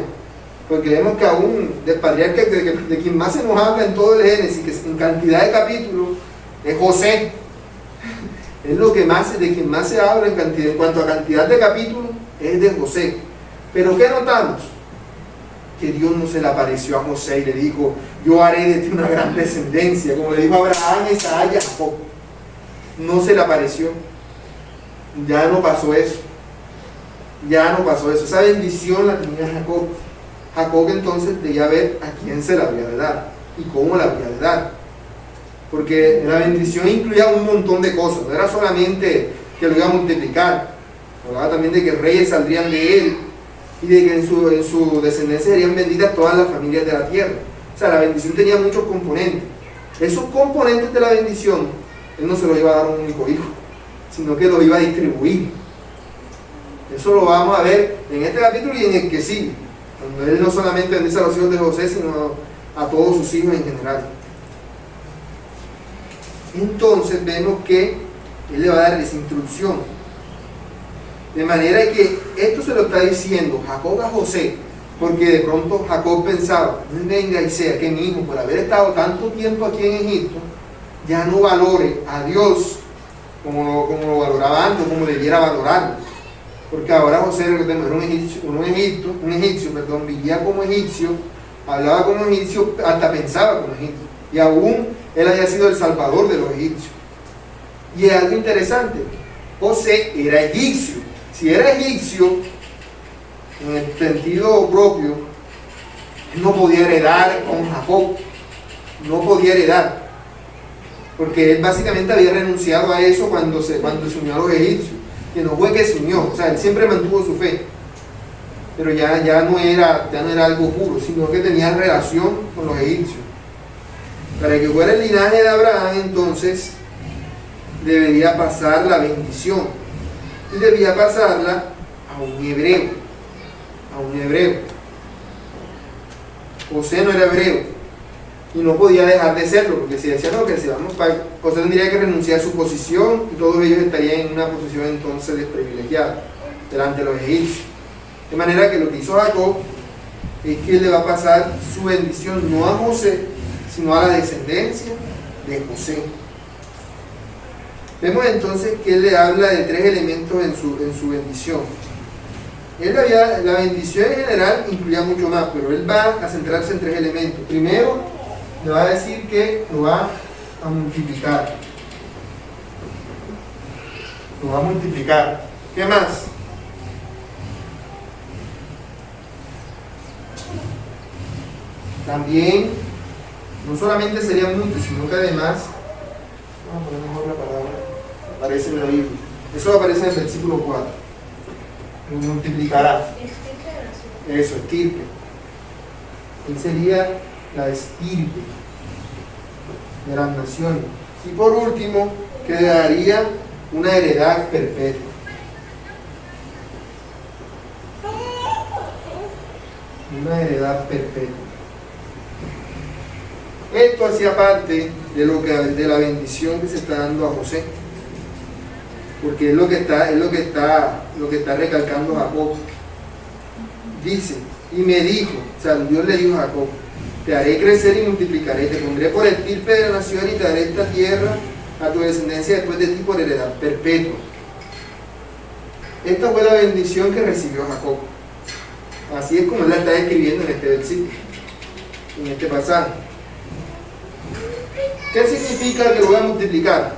Speaker 1: porque vemos que aún del patriarca de quien más se nos habla en todo el Génesis, que en cantidad de capítulos, es José. Es lo que más, de quien más se habla en cuanto a cantidad de capítulos, es de José. Pero ¿qué notamos? Que Dios no se le apareció a José y le dijo: yo haré de ti una gran descendencia, como le dijo a Abraham, Isaac y a Jacob. No se le apareció. Ya no pasó eso. Ya no pasó eso. Esa bendición la tenía Jacob. Jacob entonces debía ver a quién se la había de dar y cómo la había de dar. Porque la bendición incluía un montón de cosas. No era solamente que lo iba a multiplicar. Hablaba también de que reyes saldrían de él y de que en su descendencia serían benditas todas las familias de la tierra. O sea, la bendición tenía muchos componentes. Esos componentes de la bendición, él no se los iba a dar a un único hijo, sino que los iba a distribuir. Eso lo vamos a ver en este capítulo y en el que sigue, cuando él no solamente bendice a los hijos de José, sino a todos sus hijos en general. Entonces vemos que él le va a dar esa instrucción. De manera que esto se lo está diciendo Jacob a José, porque de pronto Jacob pensaba: venga y sea que mi hijo, por haber estado tanto tiempo aquí en Egipto, ya no valore a Dios como lo valoraba antes, como debiera valorarlo. Porque ahora José era un egipcio, vivía como egipcio, hablaba como egipcio, hasta pensaba como egipcio. Y aún él había sido el salvador de los egipcios. Y es algo interesante: José era egipcio. Si era egipcio, en el sentido propio, él no podía heredar con Jacob. No podía heredar. Porque él básicamente había renunciado a eso cuando se unió a los egipcios. Que no fue que se unió, o sea, él siempre mantuvo su fe. pero ya no era algo puro, sino que tenía relación con los egipcios. Para que fuera el linaje de Abraham, entonces, debería pasar la bendición. Y debía pasarla a un hebreo. A un hebreo. José no era hebreo. Y no podía dejar de serlo, porque si decía no, que si vamos para... José tendría que renunciar a su posición y todos ellos estarían en una posición entonces desprivilegiada delante de los egipcios. De manera que lo que hizo Jacob es que él le va a pasar su bendición no a José, sino a la descendencia de José. Vemos entonces que él le habla de 3 elementos en su bendición. La bendición en general incluía mucho más, pero él va a centrarse en 3 elementos. Primero, le va a decir que lo va a multiplicar. Lo va a multiplicar. ¿Qué más? También, no solamente sería mucho, sino que además, vamos a poner mejor la palabra, aparece en la Biblia. Eso aparece en el versículo 4. Lo multiplicará. Eso, estirpe. Él sería la estirpe de las naciones. Y por último, que le daría una heredad perpetua. Una heredad perpetua. Esto hacía parte de la bendición que se está dando a José, porque es lo que está recalcando Jacob. Dice, y me dijo, o sea, Dios le dijo a Jacob, te haré crecer y multiplicaré, te pondré por estirpe de la nación y te daré esta tierra a tu descendencia después de ti por heredad perpetua. Esta fue la bendición que recibió Jacob. Así es como él la está escribiendo en este versículo, en este pasaje. ¿Qué significa que lo voy a multiplicar?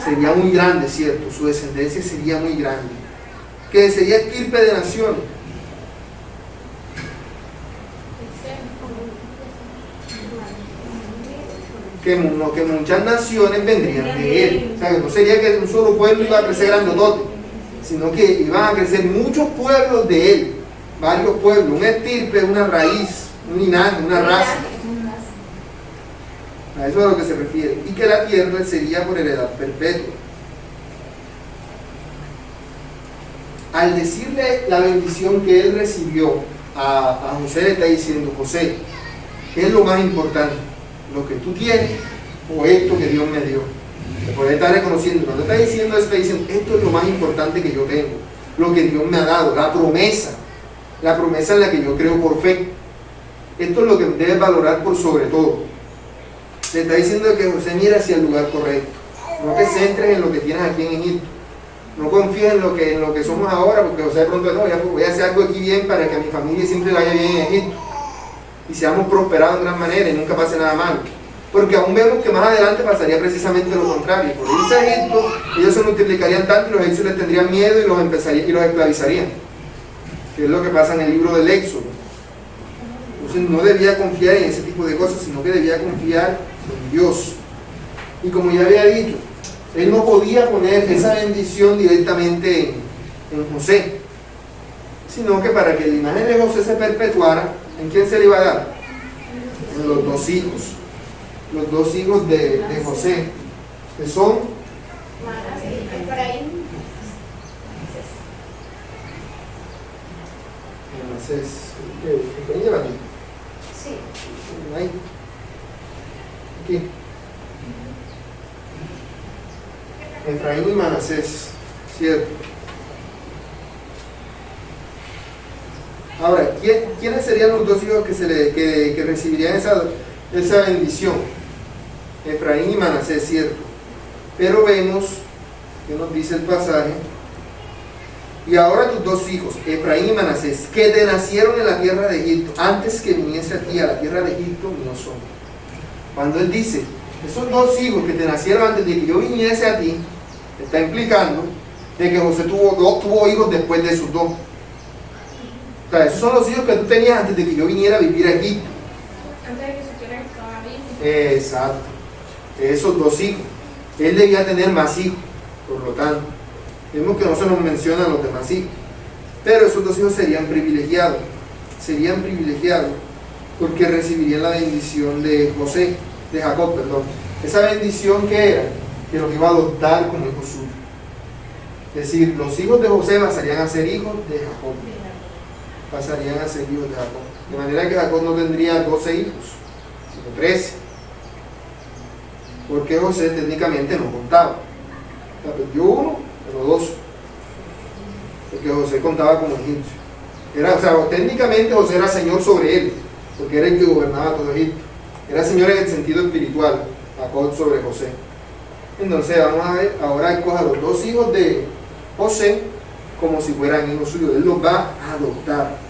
Speaker 1: Sería muy grande, ¿cierto? Su descendencia sería muy grande. Que sería estirpe de naciones. Que muchas naciones vendrían de él. O sea, que no sería que un solo pueblo iba a crecer grandotote, sino que iban a crecer muchos pueblos de él. Varios pueblos. Un estirpe, una raíz, un linaje, una raza. A eso es a lo que se refiere. Y que la tierra sería por heredad perpetua. Al decirle la bendición que él recibió a José, le está diciendo, José, ¿qué es lo más importante? ¿Lo que tú tienes o esto que Dios me dio? Le puede estar reconociendo. Cuando está diciendo eso, está diciendo, esto es lo más importante que yo tengo, lo que Dios me ha dado, la promesa en la que yo creo por fe. Esto es lo que debes valorar por sobre todo. Le está diciendo que José mire hacia el lugar correcto. No te centres en lo que tienes aquí en Egipto. No confíes en lo que somos ahora, porque José de pronto no, voy a hacer algo aquí bien para que a mi familia siempre vaya bien en Egipto. Y seamos prosperados en gran manera y nunca pase nada malo. Porque aún vemos que más adelante pasaría precisamente lo contrario. Por irse a Egipto, ellos se multiplicarían tanto y los egipcios les tendrían miedo y los esclavizarían. Que es lo que pasa en el libro del Éxodo. Entonces no debía confiar en ese tipo de cosas, sino que debía confiar en Dios. Y como ya había dicho, él no podía poner esa bendición directamente en José, sino que para que el linaje de José se perpetuara, ¿en quién se le iba a dar? En los 2 hijos. Los 2 hijos de José, que son
Speaker 3: Efraín.
Speaker 1: Efraín lleva aquí.
Speaker 3: Sí.
Speaker 1: Ahí. Aquí. Efraín y Manasés, ¿cierto? Ahora, ¿quiénes serían los 2 hijos que recibirían esa bendición? Efraín y Manasés, ¿cierto? Pero vemos que nos dice el pasaje, y ahora tus 2 hijos, Efraín y Manasés, que te nacieron en la tierra de Egipto, antes que viniese aquí a la tierra de Egipto, míos son. Cuando él dice, esos 2 hijos que te nacieron antes de que yo viniese a ti, está implicando de que José tuvo hijos después de esos 2. O sea, esos son los hijos que tú tenías antes de que yo viniera a vivir aquí.
Speaker 3: Antes de que supieran que estaba bien.
Speaker 1: Exacto. Esos 2 hijos. Él debía tener más hijos, por lo tanto. Vemos que no se nos mencionan los demás hijos, pero esos dos hijos serían privilegiados porque recibirían la bendición de Jacob, perdón. Esa bendición que era, que los iba a adoptar como hijos suyos. Es decir, los hijos de José pasarían a ser hijos de Jacob. Pasarían a ser hijos de Jacob. De manera que Jacob no tendría 12 hijos, sino 13. Porque José técnicamente no contaba. O sea, perdió uno, pero 2. Porque José contaba como egipcio. O sea, técnicamente José era señor sobre él, porque era el que gobernaba todo Egipto. Era señor en el sentido espiritual, Jacob sobre José. Entonces vamos a ver, ahora él coge a los 2 hijos de José como si fueran hijos suyos. Él los va a adoptar.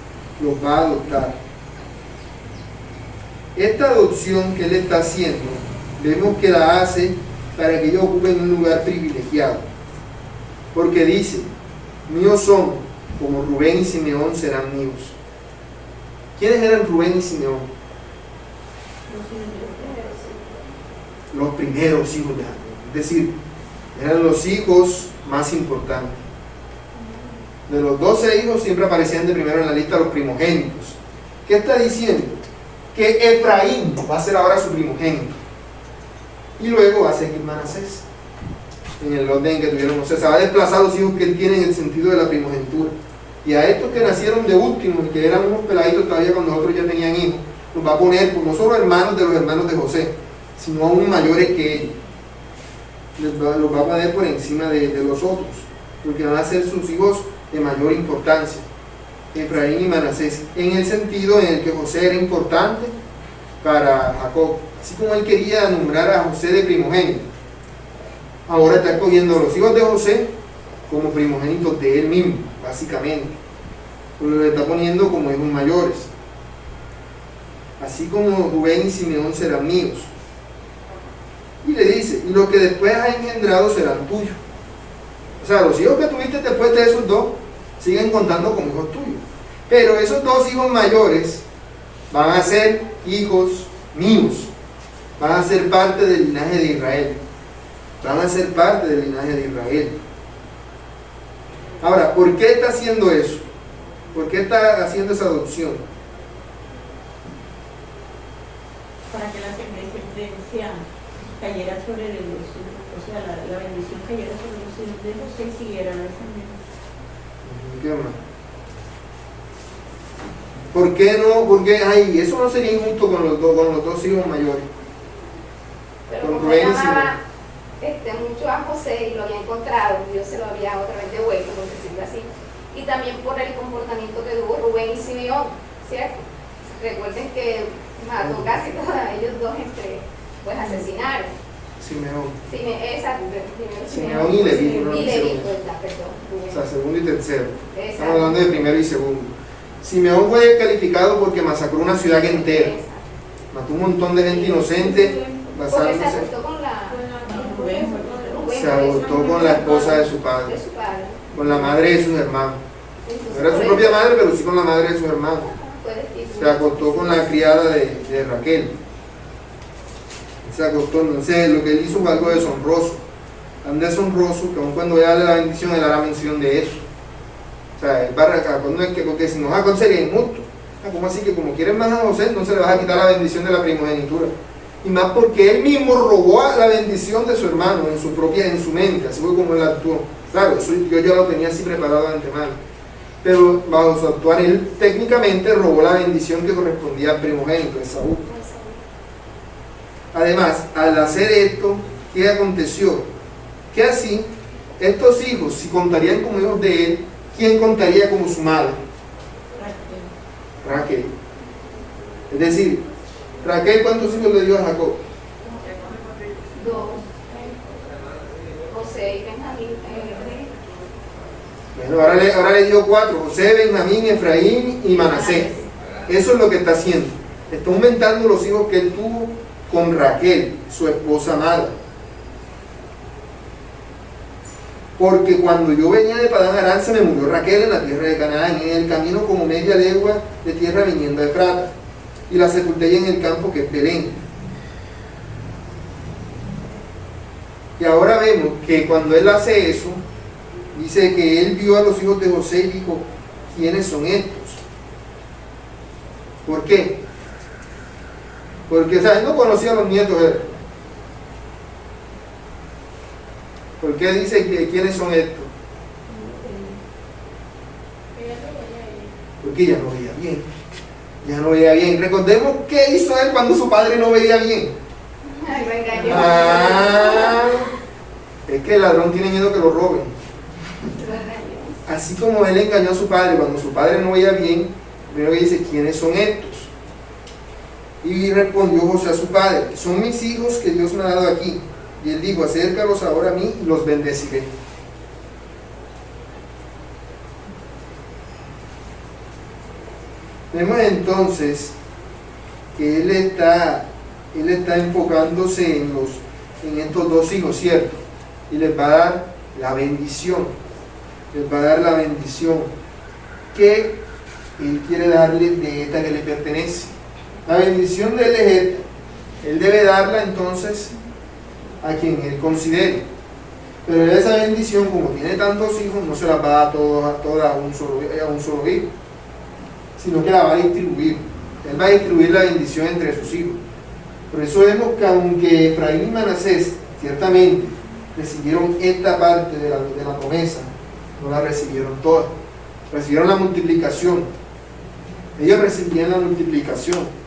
Speaker 1: Esta adopción que él está haciendo, vemos que la hace para que ellos ocupen un lugar privilegiado. Porque dice, míos son, como Rubén y Simeón serán míos. ¿Quiénes eran Rubén y Simeón? Los primeros hijos de Jacob. Es decir, eran los hijos más importantes. De los 12 hijos siempre aparecían de primero en la lista los primogénitos. ¿Qué está diciendo? Que Efraín va a ser ahora su primogénito. Y luego va a seguir Manasés. En el orden que tuvieron, o sea, se va a desplazar los hijos que él tiene en el sentido de la primogenitura. Y a estos que nacieron de último, que eran unos peladitos todavía cuando los otros ya tenían hijos, los va a poner, pues, no solo hermanos de los hermanos de José, sino aún mayores que ellos. Los va a poner por encima de los otros, porque van a ser sus hijos de mayor importancia, Efraín y Manasés, en el sentido en el que José era importante para Jacob, así como él quería nombrar a José de primogénito. Ahora está escogiendo a los hijos de José como primogénitos de él mismo, básicamente, porque lo está poniendo como hijos mayores. Así como Rubén y Simeón serán míos. Y le dice, y los que después has engendrado serán tuyos. O sea, los hijos que tuviste después de esos 2 siguen contando como hijos tuyos. Pero esos 2 hijos mayores van a ser hijos míos. Van a ser parte del linaje de Israel. Ahora, ¿por qué está haciendo eso? ¿Por qué está haciendo esa adopción?
Speaker 4: Para que la descendencia cayera sobre los hijos, o sea, la bendición cayera sobre los hijos de José y siguiera la descendencia.
Speaker 1: ¿Qué más? ¿Por qué no? Porque eso no sería injusto con los dos hijos mayores.
Speaker 3: Pero
Speaker 1: Con
Speaker 3: como
Speaker 1: Rubén y
Speaker 3: llamaba mucho a José y lo había encontrado, Dios se lo había otra vez devuelto, por decirlo así. Y también por el comportamiento que tuvo Rubén y Simeón, ¿cierto? Recuerden que mató casi todos ellos 2 pues asesinaron.
Speaker 1: Simeón.
Speaker 3: Exacto,
Speaker 1: Simeón y Leví.
Speaker 3: ¿verdad? Perdón.
Speaker 1: O sea, segundo y tercero.
Speaker 3: Exacto.
Speaker 1: Estamos hablando de primero y segundo. Simeón fue calificado porque masacró una ciudad entera.
Speaker 3: Exacto.
Speaker 1: Mató un montón de gente inocente,
Speaker 3: Porque se
Speaker 1: basándose.
Speaker 3: acostó con la
Speaker 1: Se acostó con la esposa de su padre, con la madre de sus hermanos. No era su propia madre, pero sí con la madre de sus hermanos. Se acostó con la criada de Raquel. Se acostó, entonces lo que él hizo fue algo deshonroso. Tan deshonroso que aun cuando él dale la bendición, él hará mención de eso. O sea, él va a Jacob, no es que, porque si no Jacob sería injusto. ¿Cómo así que como quieren más a José, entonces le vas a quitar la bendición de la primogenitura? Y más porque él mismo robó la bendición de su hermano en su mente, así fue como él actuó. Claro, eso yo ya lo tenía así preparado de antemano. Pero bajo su actuar, él técnicamente robó la bendición que correspondía al primogénito de Saúl. Además, al hacer esto, ¿qué aconteció? Que así, estos hijos, si contarían como hijos de él, ¿quién contaría como su madre? Raquel. Es decir, Raquel, ¿cuántos hijos le dio a Jacob?
Speaker 3: 2. José y Benjamín.
Speaker 1: Bueno, ahora le dio 4: José, Benjamín, Efraín y Manasés. Eso es lo que está haciendo. Está aumentando los hijos que él tuvo con Raquel, su esposa amada. Porque cuando yo venía de Padán Aram, se me murió Raquel en la tierra de Canaán, en el camino como media legua de tierra viniendo de Efrata, y la sepulté en el campo que es Belén. Y ahora vemos que cuando él hace eso, Dice que él vio a los hijos de José y dijo, ¿quiénes son estos? ¿Por qué? Porque, o sea, él no conocía a los nietos de él. ¿Por qué dice que quiénes son estos? Porque ya no veía bien. Ya no veía bien. Recordemos qué hizo él cuando su padre no veía bien.
Speaker 3: Ay, lo engañó.
Speaker 1: Es que el ladrón tiene miedo que lo roben.
Speaker 3: Lo engañó.
Speaker 1: Así como él engañó a su padre cuando su padre no veía bien, primero que dice, ¿quiénes son estos? Y respondió José a su padre, son mis hijos que Dios me ha dado aquí. Y él dijo, acércalos ahora a mí y los bendeciré. Vemos entonces que él está enfocándose en estos dos hijos, ¿cierto? Y les va a dar la bendición. Les va a dar la bendición que él quiere darle de esta que le pertenece. La bendición de él es esta. Él debe darla entonces a quien él considere. Pero esa bendición, como tiene tantos hijos, no se las va a dar todas a un solo hijo, sino que la va a distribuir. Él va a distribuir la bendición entre sus hijos. Por eso vemos que aunque Efraín y Manasés ciertamente recibieron esta parte de la promesa, no la recibieron toda. Recibieron la multiplicación. Ellos recibían la multiplicación.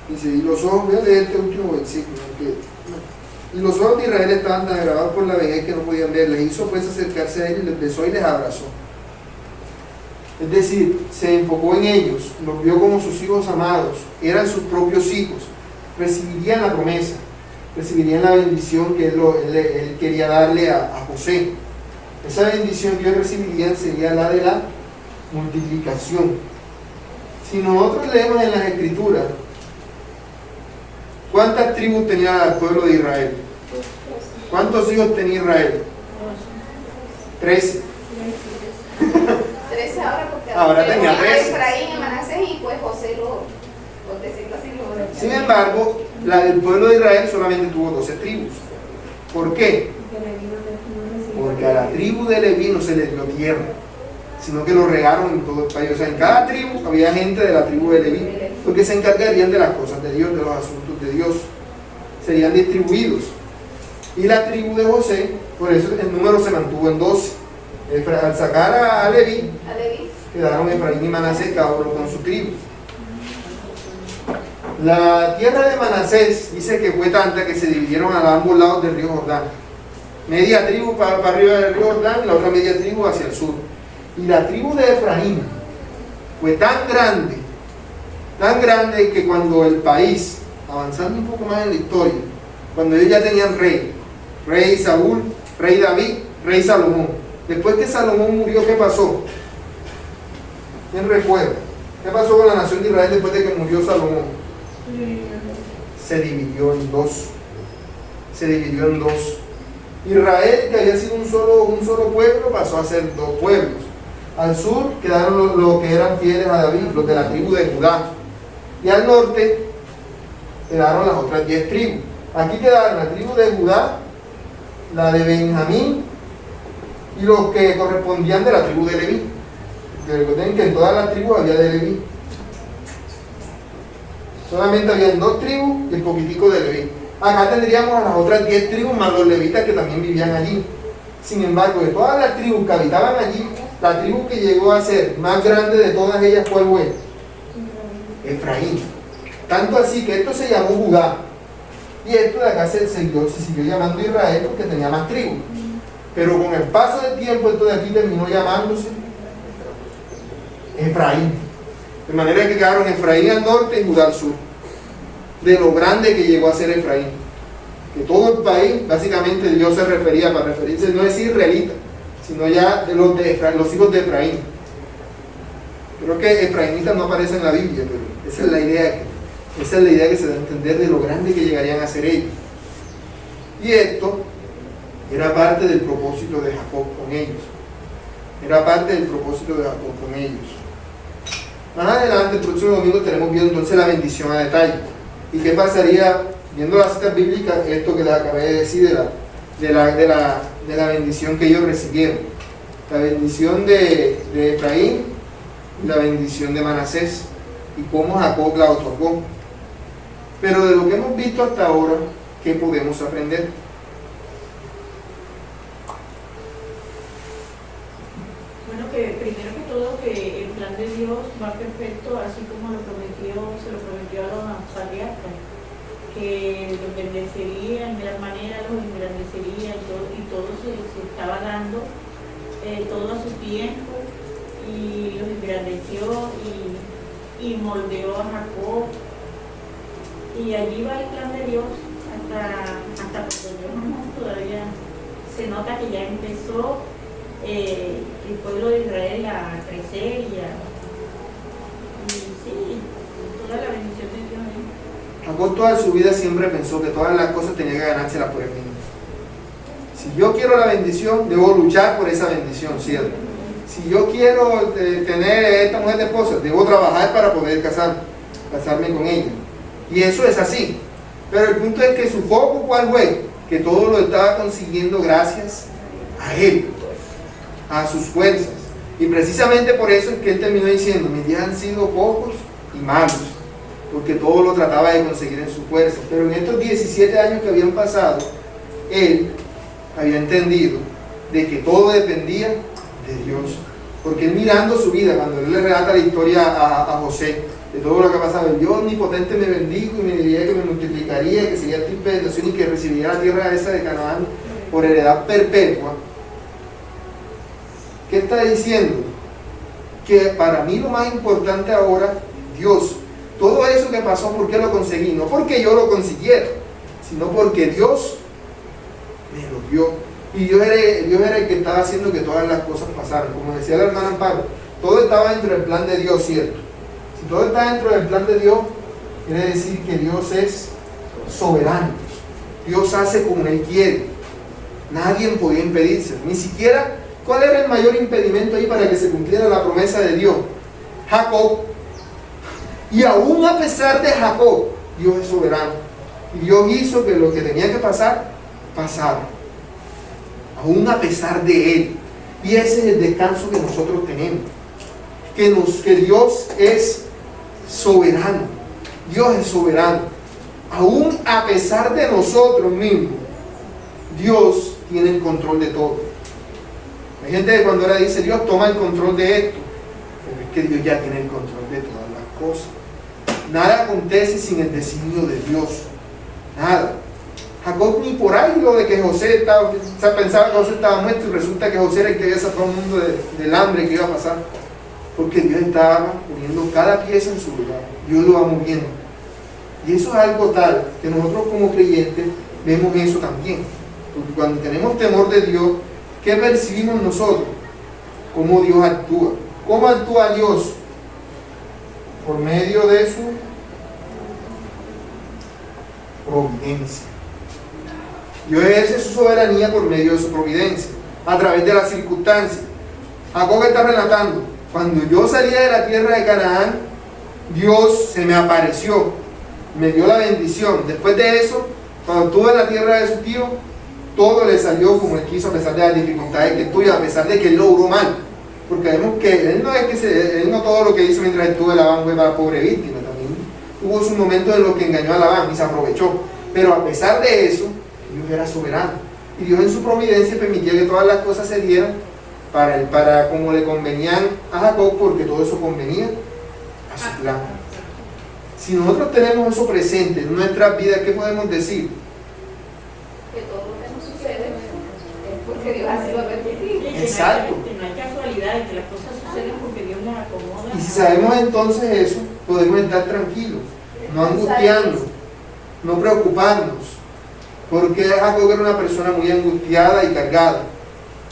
Speaker 1: Dice, y los ojos, voy a leer este último versículo, y los ojos de Israel estaban tan agravados por la vejez que no podían ver, les hizo pues acercarse a él y les besó y les abrazó. Es decir, se enfocó en ellos, los vio como sus hijos amados, eran sus propios hijos, recibirían la promesa, recibirían la bendición que él quería darle a José. Esa bendición que ellos recibirían sería la de la multiplicación. Si nosotros leemos en las Escrituras, ¿cuántas tribus tenía el pueblo de Israel? ¿Cuántos hijos tenía Israel? 13.
Speaker 3: 13 ahora porque
Speaker 1: Ahora tenía 13.
Speaker 3: Efraín y Manasés y pues José por decirlo así,
Speaker 1: Sin embargo, el pueblo de Israel solamente tuvo 12 tribus. ¿Por qué? Porque a la tribu de Leví no se les dio tierra, sino que lo regaron en todo el país. O sea, en cada tribu había gente de la tribu de Leví, porque se encargarían de las cosas de Dios, de los asuntos de Dios. Serían distribuidos. Y la tribu de José, por eso el número se mantuvo en 12. Al sacar a Leví, quedaron Efraín y Manasés, cada uno con su tribu. La tierra de Manasés dice que fue tanta que se dividieron a ambos lados del río Jordán. Media tribu para arriba del río Jordán y la otra media tribu hacia el sur. Y la tribu de Efraín fue tan grande que cuando el país, avanzando un poco más en la historia, cuando ellos ya tenían rey Saúl, rey David, rey Salomón. Después que Salomón murió, ¿qué pasó? ¿Quién recuerda? ¿Qué pasó con la nación de Israel después de que murió Salomón? Se dividió en dos. Israel, que había sido un solo pueblo, pasó a ser dos pueblos. Al sur quedaron los que eran fieles a David, los de la tribu de Judá. Y al norte quedaron las otras 10 tribus. Aquí quedaron la tribu de Judá, la de Benjamín y los que correspondían de la tribu de Leví. Recuerden que en todas las tribus había de Leví. Solamente habían 2 tribus y el poquitico de Leví. Acá tendríamos a las otras 10 tribus más los levitas que también vivían allí. Sin embargo, de todas las tribus que habitaban allí, la tribu que llegó a ser más grande de todas ellas, ¿cuál fue? Efraín. Tanto así que esto se llamó Judá. Y esto de acá se siguió llamando Israel porque tenía más tribus. Pero con el paso del tiempo, esto de aquí terminó llamándose Efraín. De manera que quedaron Efraín al norte y Judá al sur. De lo grande que llegó a ser Efraín. Que todo el país, básicamente Dios se refería, para referirse, no es israelita, sino ya de los hijos de Efraín. Creo que efraimitas no aparece en la Biblia, pero esa es la idea que se da a entender de lo grande que llegarían a ser ellos. Y esto era parte del propósito de Jacob con ellos. Más adelante, el próximo domingo, estaremos viendo entonces la bendición a detalle. ¿Y qué pasaría, viendo las citas bíblicas, esto que les acabé de decir de la de la bendición que ellos recibieron. La bendición de Efraín y la bendición de Manasés, y cómo Jacob la otorgó. Pero de lo que hemos visto hasta ahora, ¿qué podemos aprender?
Speaker 4: Bueno, que primero que todo que el plan de Dios va perfecto, así como se lo prometió a los patriarcas, que los bendecería en gran manera, los engrandecería y todo se estaba dando, todo a su tiempo, y los engrandeció y moldeó a Jacob. Y allí va el plan de Dios hasta cuando Dios todavía se nota que ya empezó el pueblo de Israel a crecer y sí, toda la bendición de Dios.
Speaker 1: Jacob toda su vida siempre pensó que todas las cosas tenía que ganárselas por él mismo. Si yo quiero la bendición, debo luchar por esa bendición, ¿cierto? Si yo quiero tener esta mujer de esposa, debo trabajar para poder casarme con ella. Y eso es así. Pero el punto es que su foco, ¿cuál fue? Que todo lo estaba consiguiendo gracias a él, a sus fuerzas. Y precisamente por eso es que él terminó diciendo: mis días han sido pocos y malos, porque todo lo trataba de conseguir en su fuerza. Pero en estos 17 años que habían pasado, él había entendido de que todo dependía de Dios. Porque él, mirando su vida, cuando él le relata la historia a José, de todo lo que pasaba, el Dios omnipotente me bendijo y me diría que me multiplicaría, que sería triple bendición y que recibiría la tierra esa de Canaán por heredad perpetua. ¿Qué está diciendo? Que para mí lo más importante ahora, Dios, todo eso que pasó, ¿por qué lo conseguí? No porque yo lo consiguiera, sino porque Dios me lo dio. Y Dios era el que estaba haciendo que todas las cosas pasaran. Como decía la hermana Amparo, todo estaba dentro del plan de Dios, ¿cierto? Si todo está dentro del plan de Dios, quiere decir que Dios es soberano. Dios hace como Él quiere. Nadie podía impedirse. Ni siquiera, ¿cuál era el mayor impedimento ahí para que se cumpliera la promesa de Dios? Jacob. Y aún a pesar de Jacob, Dios es soberano. Y Dios hizo que lo que tenía que pasar, pasara. Aún a pesar de Él. Y ese es el descanso que nosotros tenemos. Que Dios es soberano. Dios es soberano. Aún a pesar de nosotros mismos, Dios tiene el control de todo. Hay gente que cuando ahora dice: Dios toma el control de esto, pero es que Dios ya tiene el control de todas las cosas. Nada acontece sin el designio de Dios. Nada. Jacob ni por ahí lo de que José pensaba que José estaba muerto, y resulta que José era el que había sacado al mundo del hambre que iba a pasar. Porque Dios estaba poniendo cada pieza en su lugar. Dios lo va moviendo. Y eso es algo tal que nosotros como creyentes vemos eso también. Porque cuando tenemos temor de Dios, ¿qué percibimos nosotros? Cómo Dios actúa. ¿Cómo actúa Dios? Por medio de su providencia. Dios ejerce su soberanía por medio de su providencia, a través de las circunstancias. Jacob está relatando: cuando yo salía de la tierra de Canaán, Dios se me apareció, me dio la bendición. Después de eso, cuando estuve en la tierra de su tío, todo le salió como él quiso, a pesar de las dificultades que tuvo, a pesar de que él lo obró mal. Porque vemos que él no todo lo que hizo mientras estuvo en Labán fue para pobre víctima. También hubo sus momentos en los que engañó a Labán y se aprovechó. Pero a pesar de eso, Dios era soberano. Y Dios en su providencia permitía que todas las cosas se dieran para como le convenían a Jacob, porque todo eso convenía a su plan. Si nosotros tenemos eso presente en nuestras vidas, ¿qué podemos decir?
Speaker 3: Que todo lo que nos sucede es porque Dios así lo permitió.
Speaker 1: Exacto.
Speaker 4: Que no hay casualidades, que las cosas suceden porque Dios las acomoda.
Speaker 1: Y si sabemos entonces eso, podemos estar tranquilos, no angustiarnos, no preocuparnos. Porque Jacob era una persona muy angustiada y cargada.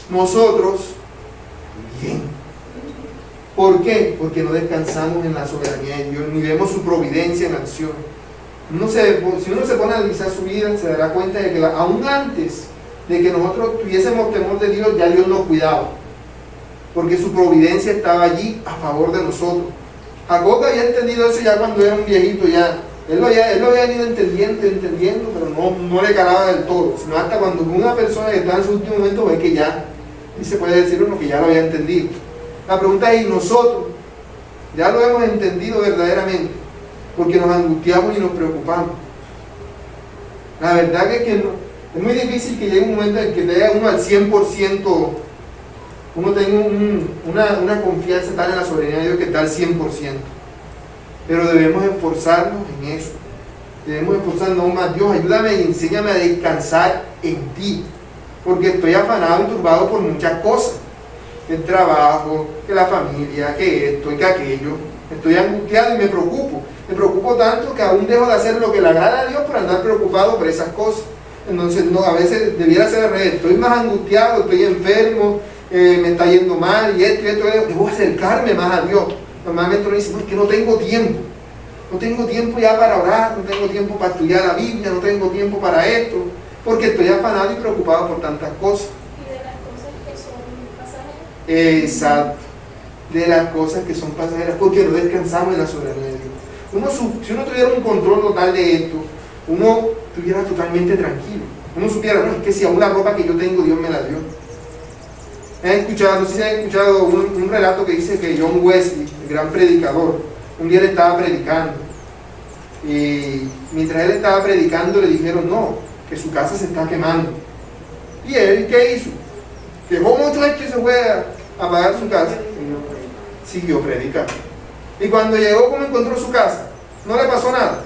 Speaker 1: Nosotros, bien. ¿Por qué? Porque no descansamos en la soberanía de Dios, ni vemos su providencia en acción. Si uno se pone a analizar su vida, se dará cuenta de que aún antes de que nosotros tuviésemos temor de Dios, ya Dios nos cuidaba. Porque su providencia estaba allí a favor de nosotros. Jacob había entendido eso ya cuando era un viejito, ya Él lo había ido entendiendo, pero no le calaba del todo, sino hasta cuando una persona que está en su último momento ve que ya, y se puede decir uno que ya lo había entendido. La pregunta es, ¿y nosotros? ¿Ya lo hemos entendido verdaderamente? Porque nos angustiamos y nos preocupamos. La verdad que es muy difícil que llegue un momento en que tenga uno al 100%, uno tenga una confianza tal en la soberanía de Dios que está al 100%. Pero debemos esforzarnos en eso. Debemos esforzarnos más. Dios, ayúdame y enséñame a descansar en ti. Porque estoy afanado y turbado por muchas cosas. El trabajo, que la familia, que esto y que aquello. Estoy angustiado y me preocupo. Me preocupo tanto que aún dejo de hacer lo que le agrada a Dios por andar preocupado por esas cosas. Entonces, a veces debiera ser al revés. Estoy más angustiado, estoy enfermo, me está yendo mal y esto. Debo acercarme más a Dios. Normalmente uno dice, no, es que no tengo tiempo. No tengo tiempo ya para orar, no tengo tiempo para estudiar la Biblia, no tengo tiempo para esto, porque estoy afanado y preocupado por tantas cosas.
Speaker 3: Y de las cosas que son pasajeras.
Speaker 1: Exacto. De las cosas que son pasajeras, porque no descansamos en la soberanía de Dios. Si uno tuviera un control total de esto, uno estuviera totalmente tranquilo. Uno supiera, no, es que si aún la ropa que yo tengo, Dios me la dio. No sé si han escuchado un relato que dice que John Wesley, el gran predicador, un día le estaba predicando. Y mientras él estaba predicando, le dijeron, no, que su casa se está quemando. ¿Y él qué hizo? Dejó mucho esto y se fue a apagar su casa. Siguió predicando. Y cuando llegó, ¿cómo encontró su casa? No le pasó nada.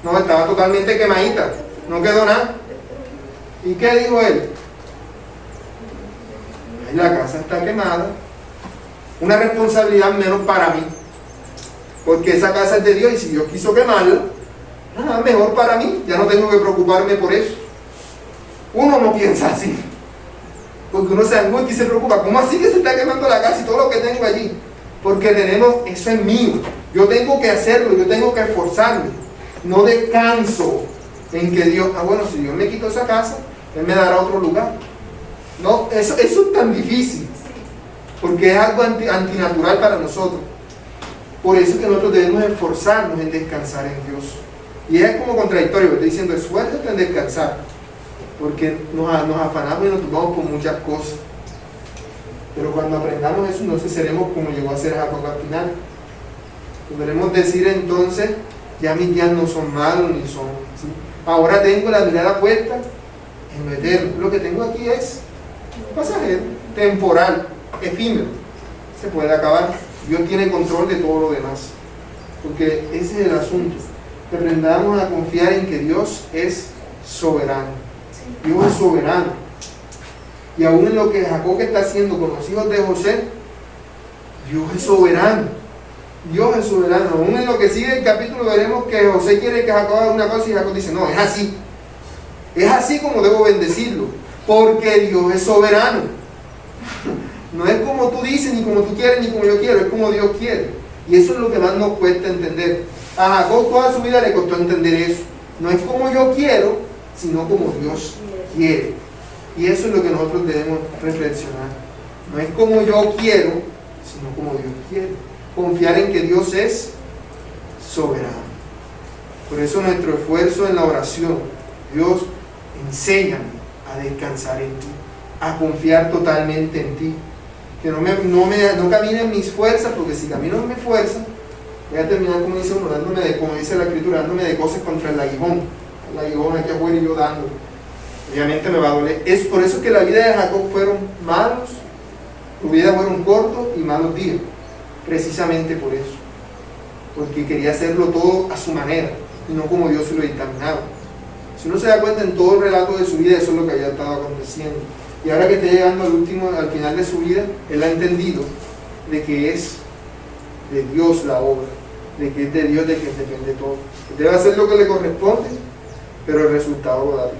Speaker 1: No, estaba totalmente quemadita. No quedó nada. ¿Y qué dijo él? La casa está quemada. Una responsabilidad menos para mí. Porque esa casa es de Dios y si Dios quiso quemarla, nada, mejor para mí. Ya no tengo que preocuparme por eso. Uno no piensa así. Porque uno se angustia y se preocupa. ¿Cómo así que se está quemando la casa y todo lo que tengo allí? Porque eso es mío. Yo tengo que hacerlo, yo tengo que esforzarme. No descanso en que Dios, bueno, si Dios me quitó esa casa, Él me dará otro lugar. No, eso es tan difícil. Porque es algo antinatural para nosotros. Por eso es que nosotros debemos esforzarnos en descansar en Dios. Y es como contradictorio, estoy diciendo, esfuérzate en descansar. Porque nos afanamos y nos turbamos por muchas cosas. Pero cuando aprendamos eso, entonces seremos como llegó a ser Jacob al final. Podremos decir entonces, ya mis días no son malos ni son... ¿sí? Ahora tengo la mirada puesta en lo eterno. Lo que tengo aquí es pasajero, temporal, efímero. Se puede acabar. Dios tiene control de todo lo demás. Porque ese es el asunto. Que aprendamos a confiar en que Dios es soberano. Dios es soberano. Y aún en lo que Jacob está haciendo con los hijos de José, Dios es soberano. Dios es soberano. Aún en lo que sigue el capítulo veremos que José quiere que Jacob haga una cosa y Jacob dice, no, es así. Es así como debo bendecirlo. Porque Dios es soberano. No es como tú dices, ni como tú quieres, ni como yo quiero, es como Dios quiere. Y eso es lo que más nos cuesta entender. A Jacob toda su vida le costó entender eso. No es como yo quiero, sino como Dios quiere. Y eso es lo que nosotros debemos reflexionar. No es como yo quiero, sino como Dios quiere. Confiar en que Dios es soberano. Por eso nuestro esfuerzo en la oración, Dios, enséñame a descansar en ti, a confiar totalmente en ti. Que no camine en mis fuerzas, porque si camino en mis fuerzas, voy a terminar, como dice uno, como dice la Escritura, dándome de cosas contra el aguijón. El aguijón aquí afuera y yo dando. Obviamente me va a doler. Es por eso que la vida de Jacob fueron malos, su vida fueron cortos y malos días. Precisamente por eso. Porque quería hacerlo todo a su manera y no como Dios se lo dictaminaba. Si uno se da cuenta en todo el relato de su vida, eso es lo que había estado aconteciendo. Y ahora que está llegando al final de su vida, él ha entendido de que es de Dios la obra, de que es de Dios de quien depende todo. Debe hacer lo que le corresponde, pero el resultado lo da Dios.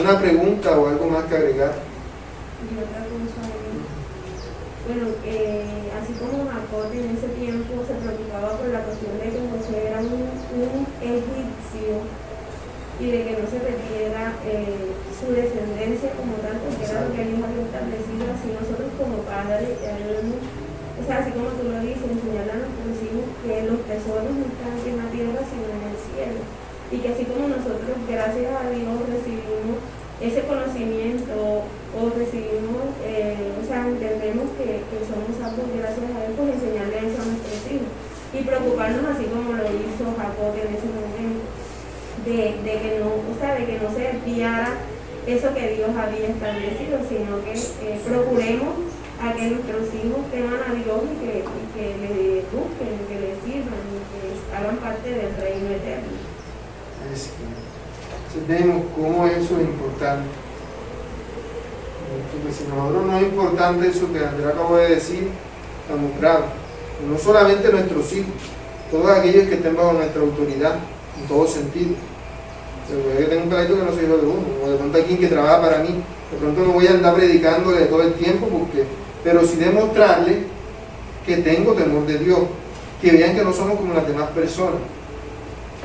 Speaker 1: ¿Una pregunta o algo más que agregar?
Speaker 5: Y otra cosa, bueno, así como Jacob en ese tiempo se preocupaba por la cuestión de que José era un egipcio y de que no se perdiera su descendencia como tal, porque era lo que ellos habían establecido, así nosotros como padres, o sea, así como tú lo dices, enseñarle a nuestros hijos tesoros no están aquí en la tierra, sino en el cielo. Y que así como nosotros, gracias a Dios, recibimos ese conocimiento o recibimos, entendemos que somos salvos gracias a Dios, pues enseñarle eso a nuestros hijos. Y preocuparnos así como lo hizo Jacob en ese momento, de que no se desviara eso que Dios había establecido, sino que procuremos a que nuestros hijos teman a Dios y que le busquen, que le sirvan y que hagan parte del reino eterno.
Speaker 1: Entonces vemos cómo eso es importante. Porque si nosotros no es importante eso que Andrea acabó de decir, estamos graves. No solamente nuestros hijos, todos aquellos que estén bajo nuestra autoridad, en todo sentido. Yo tengo un clarito que no soy hijo de uno, o de pronto alguien que trabaja para mí, de pronto no voy a andar predicándole todo el tiempo, pero sí demostrarle que tengo temor de Dios, que vean que no somos como las demás personas,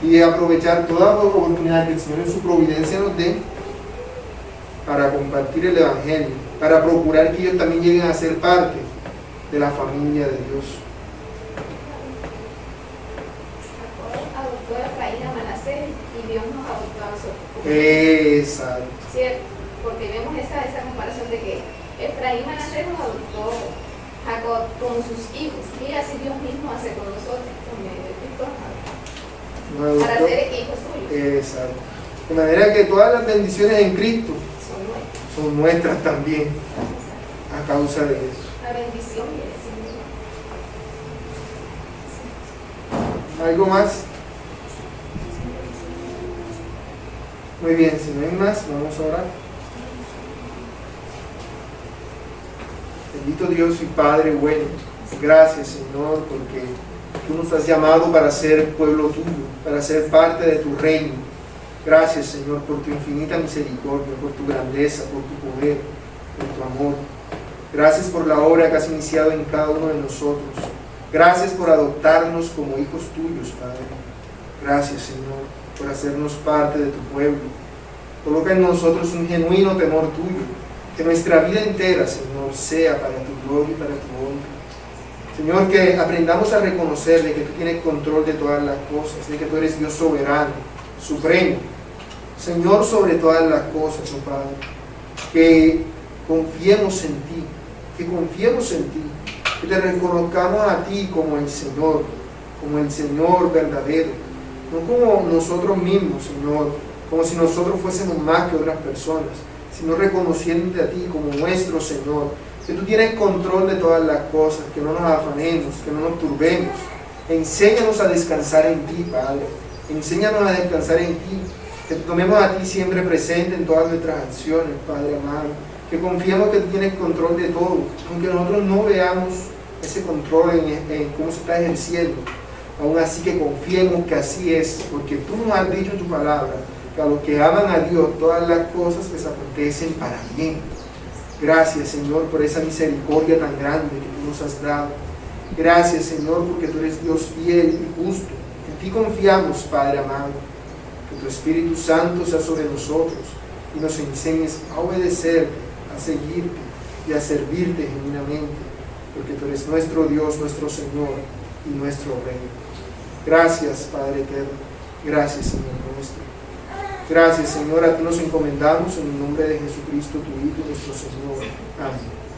Speaker 1: y aprovechar toda la oportunidad que el Señor en su providencia nos dé para compartir el Evangelio, para procurar que ellos también lleguen a ser parte de la familia de Dios.
Speaker 3: Adoptó a Efraín a Manasés y Dios nos adoptó a nosotros.
Speaker 1: Exacto.
Speaker 3: ¿Cierto? Porque vemos esa comparación de que Efraín y Manasés nos adoptó Jacob como sus hijos, y así Dios mismo hace con nosotros, con medio de Cristo, para ser hijos suyos.
Speaker 1: Exacto. De manera que todas las bendiciones en Cristo son nuestras también, a causa de eso.
Speaker 3: La bendición y el Señor.
Speaker 1: ¿Algo más? Muy bien, si no hay más, vamos a orar. Bendito Dios y Padre bueno, gracias Señor, porque tú nos has llamado para ser pueblo tuyo, para ser parte de tu reino. Gracias Señor por tu infinita misericordia, por tu grandeza, por tu poder, por tu amor. Gracias por la obra que has iniciado en cada uno de nosotros. Gracias por adoptarnos como hijos tuyos, Padre. Gracias Señor por hacernos parte de tu pueblo. Coloca en nosotros un genuino temor tuyo, que nuestra vida entera, Señor, sea para tu gloria y para tu honra. Señor, que aprendamos a reconocer de que tú tienes control de todas las cosas, de que tú eres Dios soberano, supremo, Señor sobre todas las cosas, oh Padre. Que confiemos en ti, que te reconozcamos a ti como el Señor verdadero, no como nosotros mismos, Señor, como si nosotros fuésemos más que otras personas, sino reconociéndote a ti como nuestro Señor, que tú tienes control de todas las cosas, que no nos afanemos, que no nos turbemos. Enséñanos a descansar en ti, Padre. Enséñanos a descansar en ti, que te tomemos a ti siempre presente en todas nuestras acciones, Padre amado. Que confiemos que tú tienes control de todo, aunque nosotros no veamos ese control en cómo se está ejerciendo. Aún así que confiemos que así es, porque tú nos has dicho en tu palabra que a los que aman a Dios todas las cosas les acontecen para bien. Gracias Señor por esa misericordia tan grande que tú nos has dado. Gracias Señor porque tú eres Dios fiel y justo. En ti confiamos, Padre amado. Que tu Espíritu Santo sea sobre nosotros y nos enseñes a obedecerte, a seguirte y a servirte genuinamente, porque tú eres nuestro Dios, nuestro Señor y nuestro Rey. Gracias Padre eterno. Gracias Señor nuestro. Gracias Señor, a ti nos encomendamos en el nombre de Jesucristo, tu Hijo, nuestro Señor. Amén.